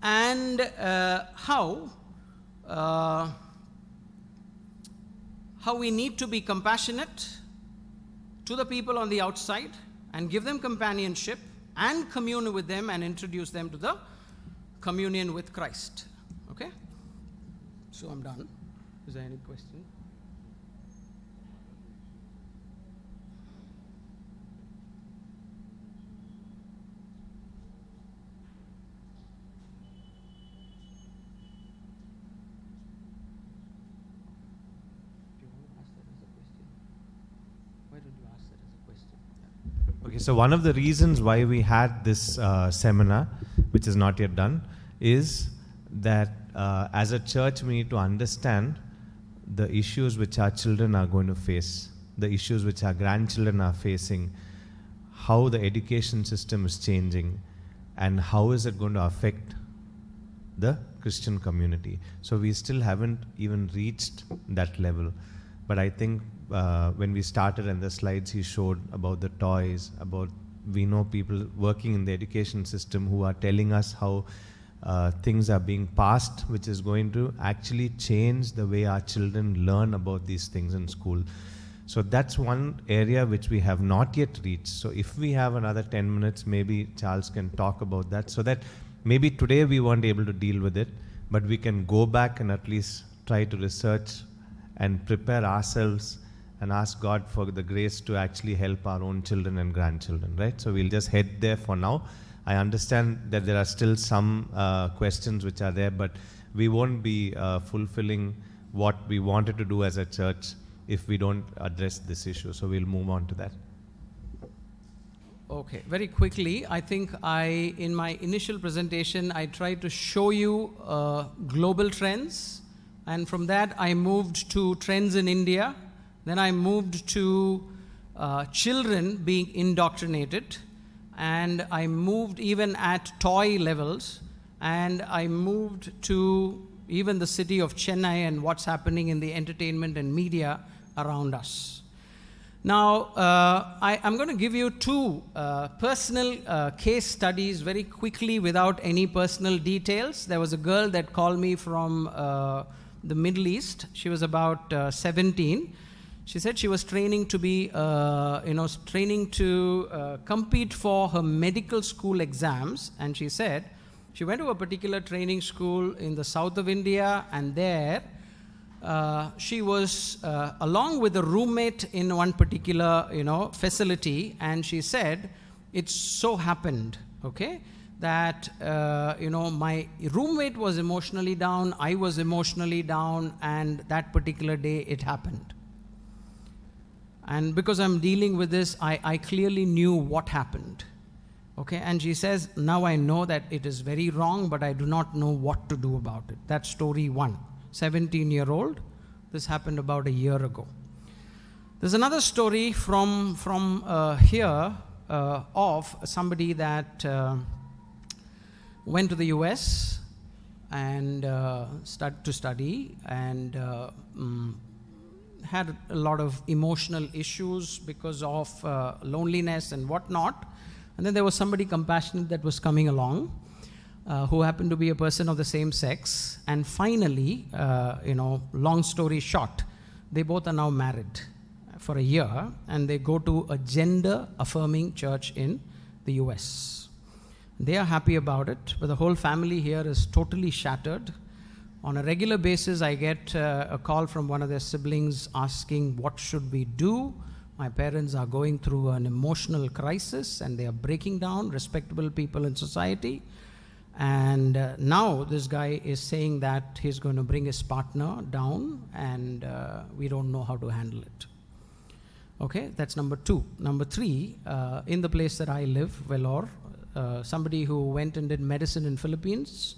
and how we need to be compassionate to the people on the outside and give them companionship and commune with them and introduce them to the communion with Christ. Okay? So I'm done. Is there any question? Okay, so one of the reasons why we had this seminar, which is not yet done, is that as a church we need to understand the issues which our children are going to face, the issues which our grandchildren are facing, how the education system is changing, and how is it going to affect the Christian community. So we still haven't even reached that level. But I think when we started and the slides he showed about the toys, we know people working in the education system who are telling us how things are being passed, which is going to actually change the way our children learn about these things in school. So that's one area which we have not yet reached. So if we have another 10 minutes, maybe Charles can talk about that, so that maybe today we weren't able to deal with it, but we can go back and at least try to research and prepare ourselves and ask God for the grace to actually help our own children and grandchildren, right? So we'll just head there for now. I understand that there are still some questions which are there, but we won't be fulfilling what we wanted to do as a church if we don't address this issue. So we'll move on to that. Okay, very quickly, I think in my initial presentation, I tried to show you global trends. And from that, I moved to trends in India. Then I moved to children being indoctrinated. And I moved even at toy levels. And I moved to even the city of Chennai and what's happening in the entertainment and media around us. Now, I'm going to give you two personal case studies very quickly without any personal details. There was a girl that called me from the Middle East. She was about 17. She said she was training to be, compete for her medical school exams. And she said she went to a particular training school in the south of India, and there she was along with a roommate in one particular, facility, and she said, it so happened, that, my roommate was emotionally down, I was emotionally down, and that particular day it happened. And because I'm dealing with this, I clearly knew what happened. And she says, now I know that it is very wrong, but I do not know what to do about it. That's story one. 17-year-old. This happened about a year ago. There's another story from here of somebody that went to the US and started to study and had a lot of emotional issues because of loneliness and whatnot. And then there was somebody compassionate that was coming along, who happened to be a person of the same sex. And finally, long story short, they both are now married for a year, and they go to a gender-affirming church in the US. They are happy about it, but the whole family here is totally shattered. On a regular basis, I get a call from one of their siblings asking, what should we do? My parents are going through an emotional crisis, and they are breaking down, respectable people in society. And now this guy is saying that he's going to bring his partner down, and we don't know how to handle it. That's number two. Number three, in the place that I live, Vellore, somebody who went and did medicine in Philippines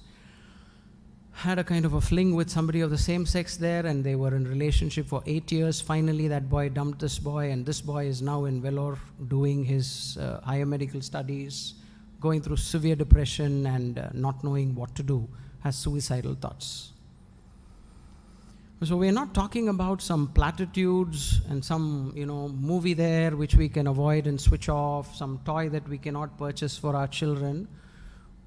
had a kind of a fling with somebody of the same sex there, and they were in relationship for 8 years. Finally, that boy dumped this boy, and this boy is now in Vellore doing his higher medical studies, going through severe depression and not knowing what to do, has suicidal thoughts. So we're not talking about some platitudes and some, movie there which we can avoid and switch off, some toy that we cannot purchase for our children.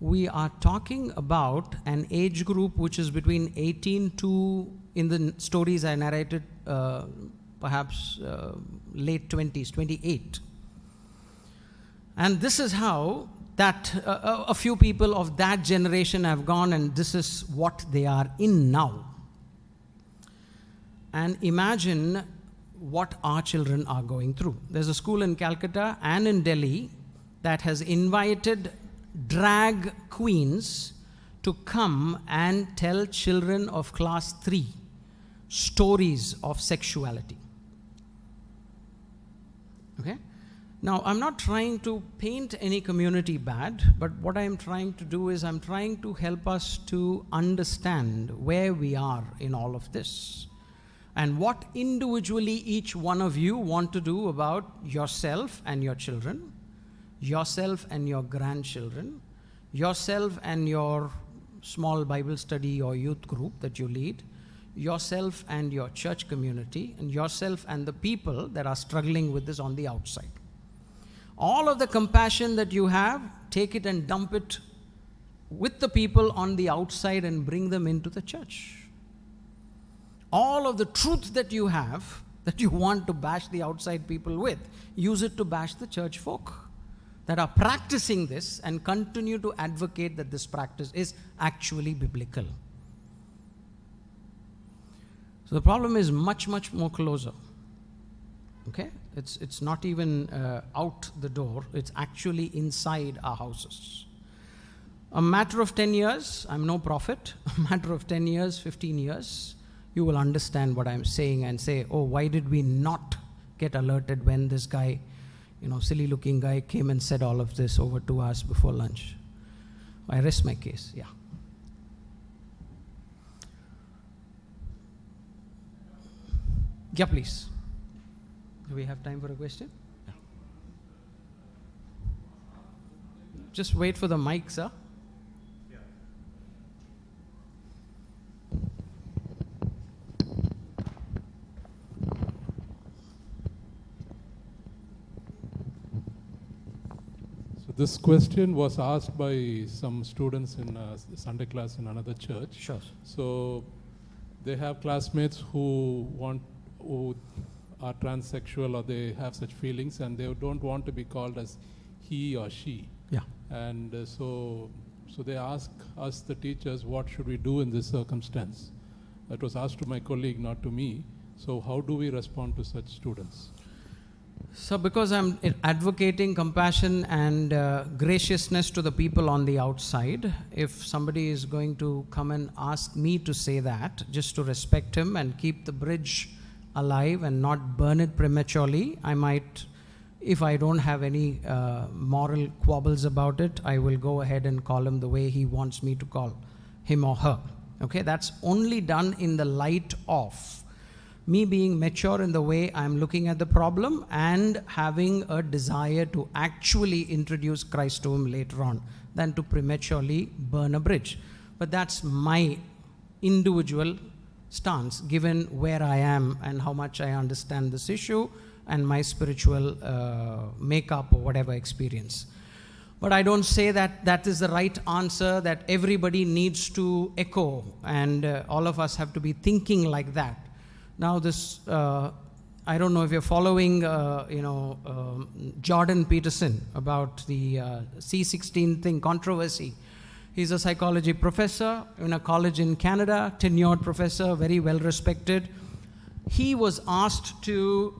We are talking about an age group which is between 18 to, in the stories I narrated, perhaps late 20s, 28. And this is how that a few people of that generation have gone, and this is what they are in now. And imagine what our children are going through. There's a school in Calcutta and in Delhi that has invited drag queens to come and tell children of class 3 stories of sexuality. Now, I'm not trying to paint any community bad, but what I'm trying to do is I'm trying to help us to understand where we are in all of this and what individually each one of you want to do about yourself and your children, yourself and your grandchildren, yourself and your small Bible study or youth group that you lead, yourself and your church community, and yourself and the people that are struggling with this on the outside. All of the compassion that you have, take it and dump it with the people on the outside and bring them into the church. All of the truth that you have, that you want to bash the outside people with, use it to bash the church folk that are practicing this and continue to advocate that this practice is actually biblical. So the problem is much, much more closer. It's not even out the door, it's actually inside our houses. A matter of 10 years, I'm no prophet, a matter of 10 years, 15 years, you will understand what I'm saying and say, oh, why did we not get alerted when this guy, silly looking guy came and said all of this over 2 hours before lunch? I rest my case, yeah. Yeah, please. Do we have time for a question? Yeah. Just wait for the mic, sir. this question was asked by some students in Sunday class in another church. Sure. So they have classmates who are transsexual or they have such feelings and they don't want to be called as he or she. Yeah. And so they ask us, the teachers, what should we do in this circumstance? That was asked to my colleague, not to me. So how do we respond to such students? So because I'm advocating compassion and graciousness to the people on the outside, if somebody is going to come and ask me to say that, just to respect him and keep the bridge alive and not burn it prematurely, I might, if I don't have any moral quabbles about it, I will go ahead and call him the way he wants me to call him or her. Okay, that's only done in the light of me being mature in the way I'm looking at the problem and having a desire to actually introduce Christ to him later on than to prematurely burn a bridge. But that's my individual stance given where I am and how much I understand this issue and my spiritual makeup or whatever experience. But I don't say that that is the right answer that everybody needs to echo and all of us have to be thinking like that. Now this, I don't know if you're following, Jordan Peterson about the C16 thing, controversy. He's a psychology professor in a college in Canada, tenured professor, very well respected. He was asked to,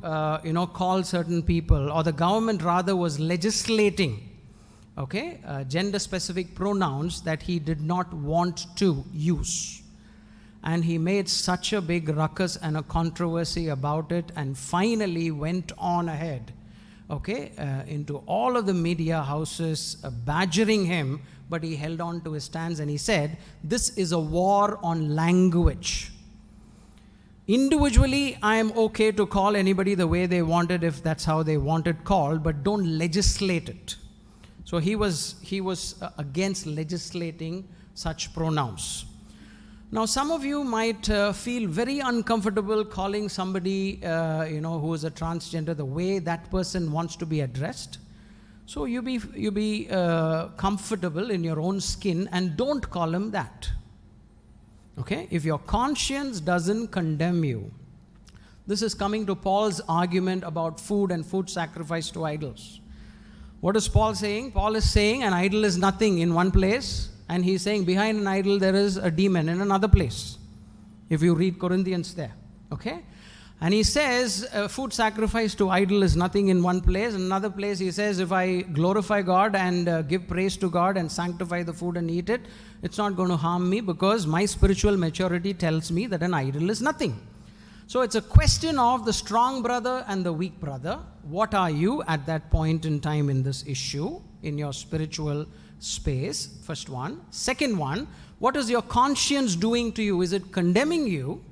call certain people, or the government rather was legislating, gender-specific pronouns that he did not want to use. And he made such a big ruckus and a controversy about it and finally went on ahead, into all of the media houses badgering him, but he held on to his stance and he said, this is a war on language. Individually, I am okay to call anybody the way they wanted if that's how they want it called, but don't legislate it. So he was against legislating such pronouns. Now, some of you might feel very uncomfortable calling somebody, who is a transgender the way that person wants to be addressed. So you be comfortable in your own skin and don't call him that. Okay? If your conscience doesn't condemn you, this is coming to Paul's argument about food and food sacrifice to idols. What is Paul saying? Paul is saying an idol is nothing in one place. And he's saying behind an idol there is a demon in another place. If you read Corinthians there. Okay? And he says food sacrifice to idol is nothing in one place. In another place he says if I glorify God and give praise to God and sanctify the food and eat it, it's not going to harm me because my spiritual maturity tells me that an idol is nothing. So it's a question of the strong brother and the weak brother. What are you at that point in time in this issue, in your spiritual space? First one. Second one, what is your conscience doing to you? Is it condemning you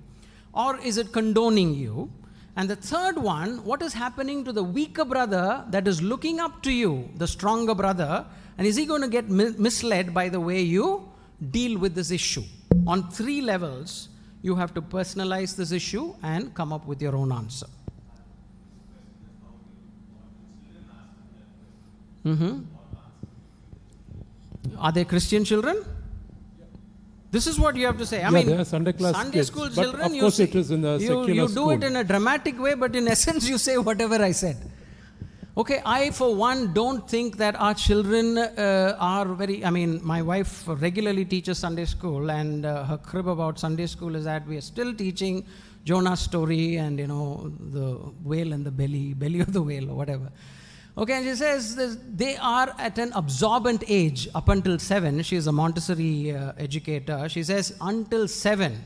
or is it condoning you? And the third one, what is happening to the weaker brother that is looking up to you, the stronger brother, and is he going to get misled by the way you deal with this issue? On 3 levels, you have to personalize this issue and come up with your own answer. Are they Christian children? This is what you have to say. I mean, they are Sunday class Sunday kids, school but children, of course it is in the secular you do school. it in a dramatic way, but in essence you say whatever I said. Okay, I for one don't think that our children are very, my wife regularly teaches Sunday school and her crib about Sunday school is that we are still teaching Jonah's story and the whale and the belly of the whale or whatever. Okay, and she says they are at an absorbent age up until 7. She is a Montessori educator. She says until 7,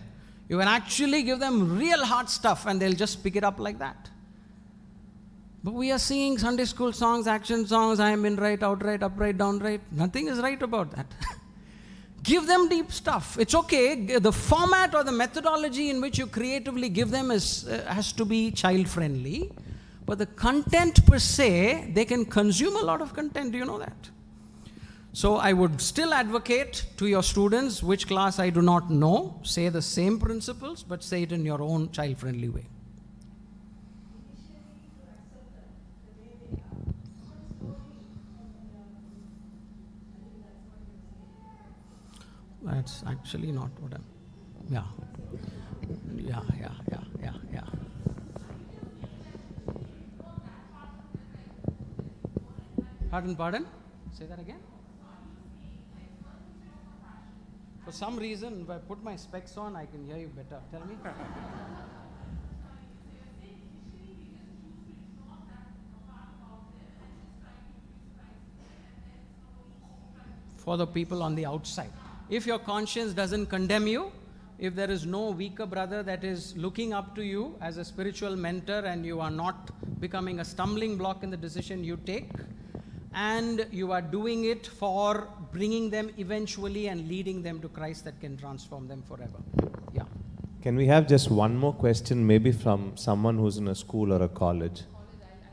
you can actually give them real hard stuff and they'll just pick it up like that. But we are singing Sunday school songs, action songs, I am in right, outright, upright, downright. Nothing is right about that. Give them deep stuff. It's okay. The format or the methodology in which you creatively give them has to be child-friendly. But the content per se, they can consume a lot of content. Do you know that? So I would still advocate to your students, which class I do not know, say the same principles, but say it in your own child-friendly way. That's actually not what I'm... Yeah. Yeah. Pardon? Say that again? For some reason, if I put my specs on, I can hear you better. Tell me. For the people on the outside. If your conscience doesn't condemn you, if there is no weaker brother that is looking up to you as a spiritual mentor and you are not becoming a stumbling block in the decision you take, and you are doing it for bringing them eventually and leading them to Christ that can transform them forever. Yeah. Can we have just one more question, maybe from someone who's in a school or a college?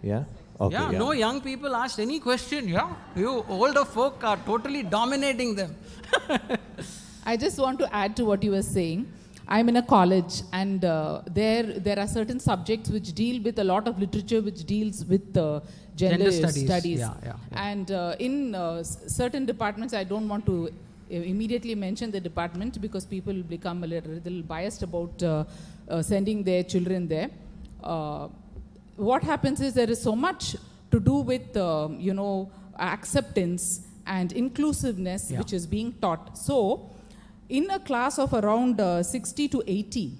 Yeah? Okay, Yeah, no young people asked any question. Yeah, you older folk are totally dominating them. I just want to add to what you were saying. I'm in a college, and there are certain subjects which deal with a lot of literature which deals with gender studies. Yeah. And in certain departments, I don't want to immediately mention the department because people will become a little biased about sending their children there. What happens is there is so much to do with acceptance and inclusiveness which is being taught. So in a class of around 60 to 80,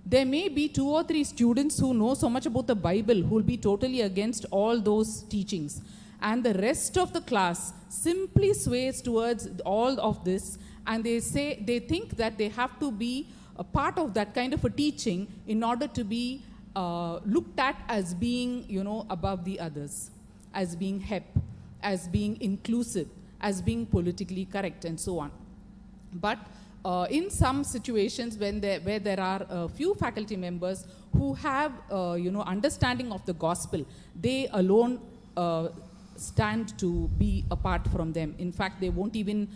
there may be 2 or 3 students who know so much about the Bible who will be totally against all those teachings. And the rest of the class simply sways towards all of this, and they think that they have to be a part of that kind of a teaching in order to be looked at as being, above the others, as being hep, as being inclusive, as being politically correct, and so on. But in some situations where there are a few faculty members who have, understanding of the gospel, they alone stand to be apart from them. In fact, they won't even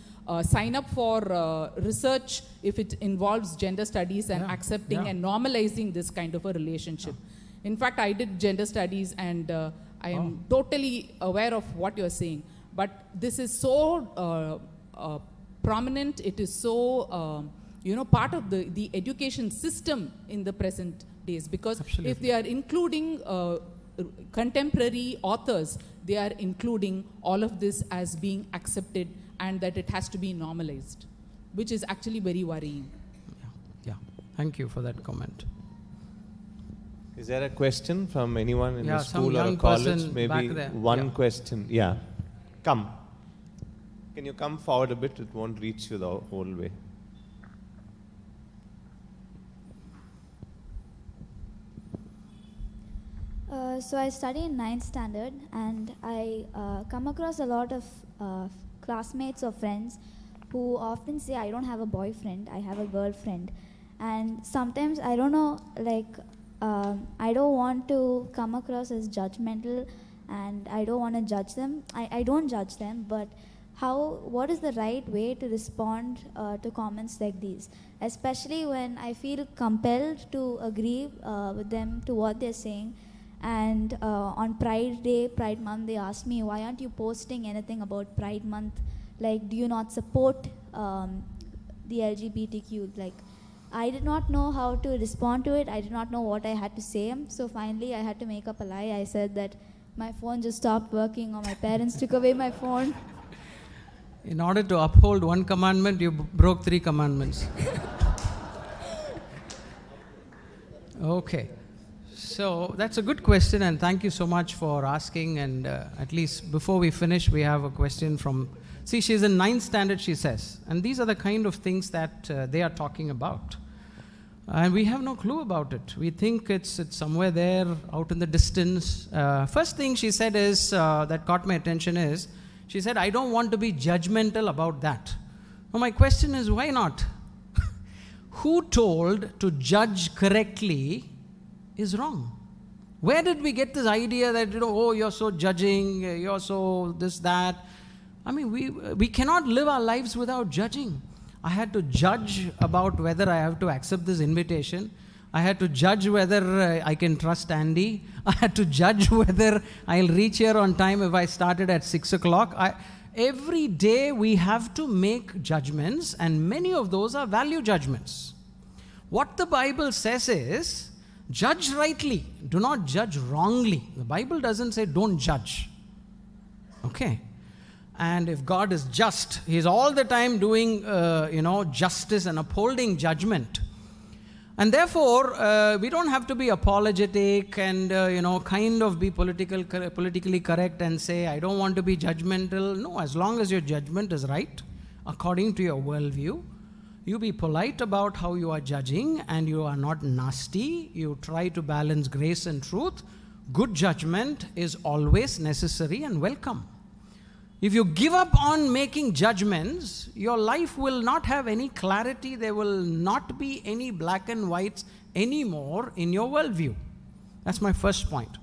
sign up for research if it involves gender studies and accepting and normalizing this kind of a relationship. In fact, I did gender studies, and I am totally aware of what you're saying. But this is so prominent, it is so, part of the education system in the present days. Because if they are including contemporary authors, they are including all of this as being accepted and that it has to be normalized, which is actually very worrying. Yeah. Thank you for that comment. Is there a question from anyone in a some school or a young college? person Maybe back there. one question. Yeah. Come. Can you come forward a bit? It won't reach you the whole way. So I study in 9th standard, and I come across a lot of classmates or friends who often say, I don't have a boyfriend, I have a girlfriend. And sometimes, I don't know, I don't want to come across as judgmental, and I don't want to judge them. I don't judge them, but what is the right way to respond to comments like these? Especially when I feel compelled to agree with them to what they're saying. And on Pride Day, Pride Month, they asked me, why aren't you posting anything about Pride Month? Like, do you not support the LGBTQ? I did not know how to respond to it. I did not know what I had to say. So finally, I had to make up a lie. I said that my phone just stopped working, or my parents took away my phone. In order to uphold one commandment, you broke 3 commandments. Okay. So that's a good question, and thank you so much for asking. And at least before we finish, we have a question from... See, she's in 9th standard, she says. And these are the kind of things that they are talking about. And we have no clue about it. We think it's somewhere there, out in the distance. First thing she said is, that caught my attention is, she said, I don't want to be judgmental about that. Now my question is, why not? Who told to judge correctly is wrong? Where did we get this idea that, you're so judging, you're so this, that? I mean, we cannot live our lives without judging. I had to judge about whether I have to accept this invitation. I had to judge whether I can trust Andy. I had to judge whether I'll reach here on time if I started at 6 o'clock. every day we have to make judgments, and many of those are value judgments. What the Bible says is, judge rightly, do not judge wrongly. The Bible doesn't say don't judge. Okay? And if God is just, He's all the time doing, justice and upholding judgment. And therefore, we don't have to be apologetic and, kind of be politically correct and say, I don't want to be judgmental. No, as long as your judgment is right, according to your worldview, you be polite about how you are judging, and you are not nasty. You try to balance grace and truth. Good judgment is always necessary and welcome. If you give up on making judgments, your life will not have any clarity. There will not be any black and whites anymore in your worldview. That's my first point.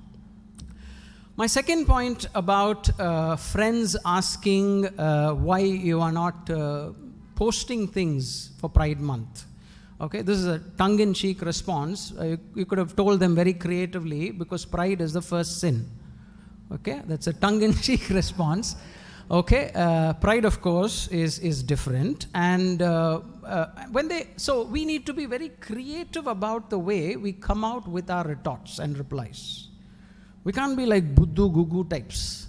My second point about friends asking why you are not posting things for Pride Month. Okay, this is a tongue-in-cheek response. You could have told them very creatively, because pride is the first sin. Okay, that's a tongue-in-cheek response. Okay, pride, of course, is different, and so we need to be very creative about the way we come out with our retorts and replies. We can't be like Buddhu Gugu types.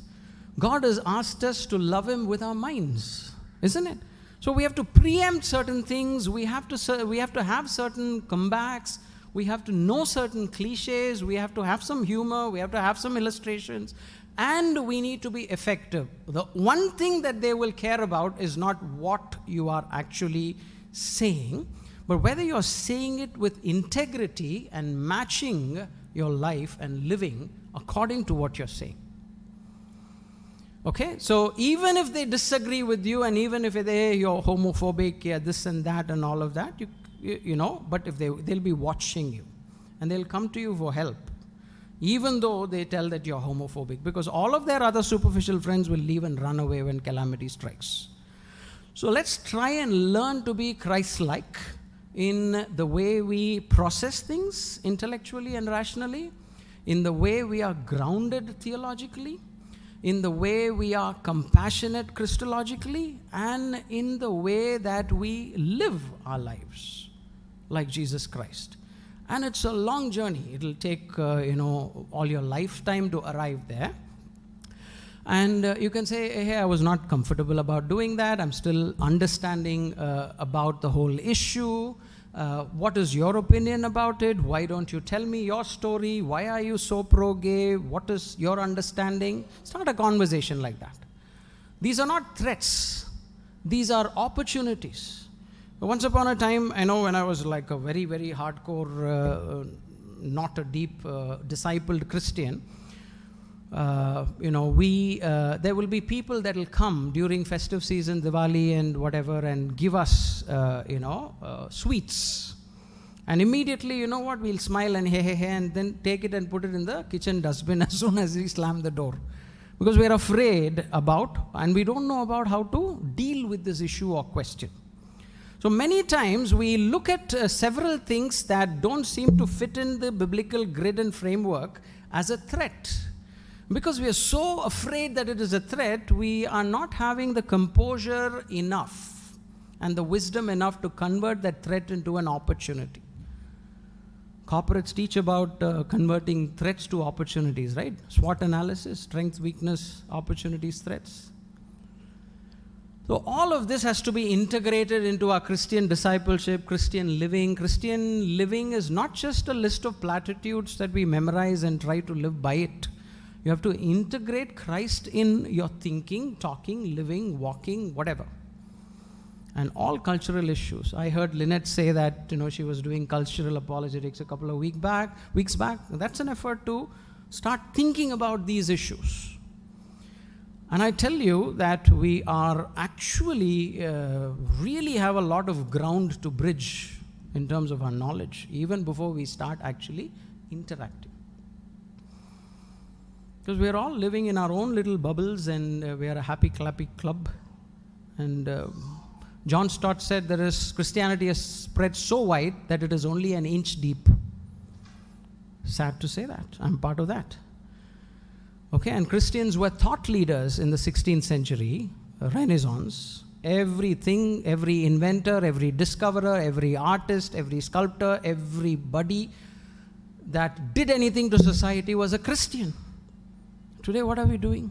God has asked us to love Him with our minds, isn't it? So we have to preempt certain things. We have to have certain comebacks. We have to know certain cliches. We have to have some humor. We have to have some illustrations. And we need to be effective. The one thing that they will care about is not what you are actually saying, but whether you're saying it with integrity and matching your life and living according to what you're saying. Okay, so even if they disagree with you, and even if you're homophobic, this and that and all of that, but if they'll be watching you, and they'll come to you for help, even though they tell that you're homophobic, because all of their other superficial friends will leave and run away when calamity strikes. So let's try and learn to be Christ-like in the way we process things intellectually and rationally, in the way we are grounded theologically, in the way we are compassionate Christologically, and in the way that we live our lives like Jesus Christ. And it's a long journey. It'll take, all your lifetime to arrive there. And you can say, hey, I was not comfortable about doing that. I'm still understanding about the whole issue. What is your opinion about it? Why don't you tell me your story? Why are you so pro-gay? What is your understanding? Start a conversation like that. These are not threats. These are opportunities. Once upon a time, I know when I was like a very, very hardcore, not a deep discipled Christian, there will be people that will come during festive season, Diwali and whatever, and give us, sweets. And immediately, we'll smile and hey, and then take it and put it in the kitchen dustbin as soon as we slam the door. Because we're afraid and we don't know about how to deal with this issue or question. So many times we look at several things that don't seem to fit in the biblical grid and framework as a threat. Because we are so afraid that it is a threat, we are not having the composure enough and the wisdom enough to convert that threat into an opportunity. Corporates teach about converting threats to opportunities, right? SWOT analysis, strengths, weakness, opportunities, threats. So all of this has to be integrated into our Christian discipleship, Christian living. Christian living is not just a list of platitudes that we memorize and try to live by it. You have to integrate Christ in your thinking, talking, living, walking, whatever. And all cultural issues. I heard Lynette say that she was doing cultural apologetics a couple of weeks back. That's an effort to start thinking about these issues. And I tell you that we are actually really have a lot of ground to bridge in terms of our knowledge, even before we start actually interacting. Because we're all living in our own little bubbles, and we are a happy clappy club. And John Stott said Christianity has spread so wide that it is only an inch deep. Sad to say that. I'm part of that. Okay, and Christians were thought leaders in the 16th century Renaissance, everything, every inventor, every discoverer, every artist, every sculptor, everybody that did anything to society was a Christian. Today, what are we doing?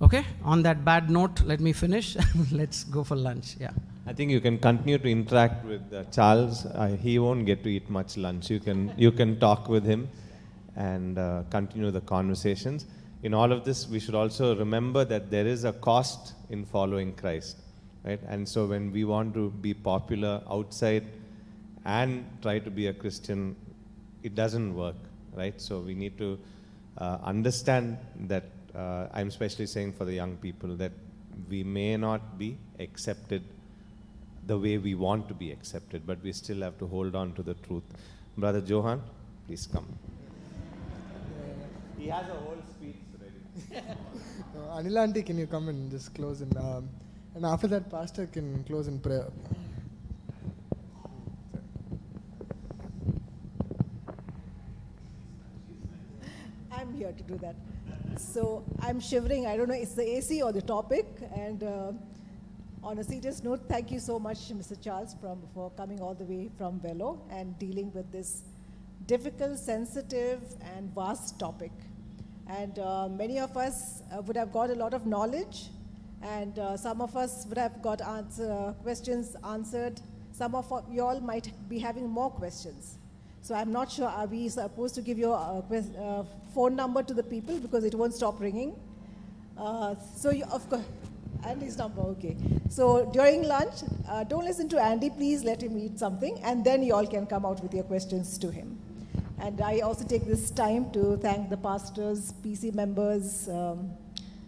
Okay, on that bad note, let me finish. Let's go for lunch. Yeah. I think you can continue to interact with Charles. He won't get to eat much lunch. You can talk with him and continue the conversations. In all of this, we should also remember that there is a cost in following Christ, right? And so when we want to be popular outside and try to be a Christian, it doesn't work, right? So we need to understand that, I'm especially saying for the young people, that we may not be accepted the way we want to be accepted, but we still have to hold on to the truth. Brother Johan, please come. He has a whole speech ready. Anila aunty, can you come and just close and after that, Pastor can close in prayer. I'm here to do that. So I'm shivering. I don't know, it's the AC or the topic. And on a serious note, thank you so much, Mr. Charles, for coming all the way from Velo and dealing with this difficult, sensitive, and vast topic. And many of us would have got a lot of knowledge, and some of us would have got questions answered. Some of you all might be having more questions. So I'm not sure, are we supposed to give your phone number to the people, because it won't stop ringing? So you, of course, Andy's number, okay. So during lunch, don't listen to Andy, please let him eat something, and then you all can come out with your questions to him. And I also take this time to thank the pastors, PC members,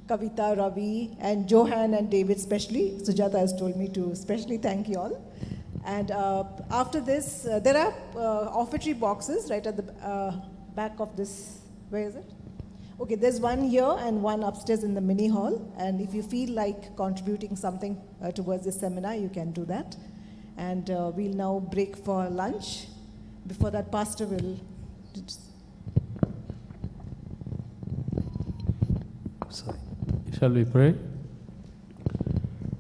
Kavita, Ravi, and Johan and David especially. Sujata has told me to especially thank you all. And after this, there are offertory boxes right at the back of this. Where is it? Okay, there's one here and one upstairs in the mini hall. And if you feel like contributing something towards this seminar, you can do that. And we'll now break for lunch. Before that, Pastor will... Sorry. Shall we pray?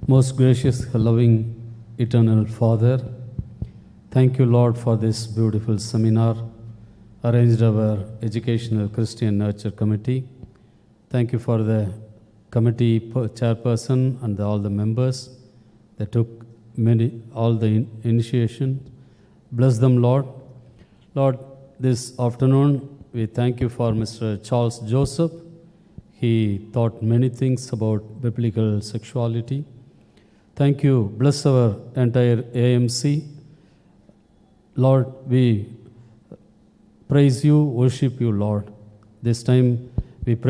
Most gracious, loving, eternal Father, thank you, Lord, for this beautiful seminar arranged our Educational Christian Nurture Committee. Thank you for the committee chairperson and all the members that took all the initiation. Bless them, Lord. Lord, this afternoon we thank you for Mr. Charles Joseph. He taught many things about biblical sexuality. Thank you. Bless our entire AMC. Lord, we praise you, worship you, Lord. This time we pray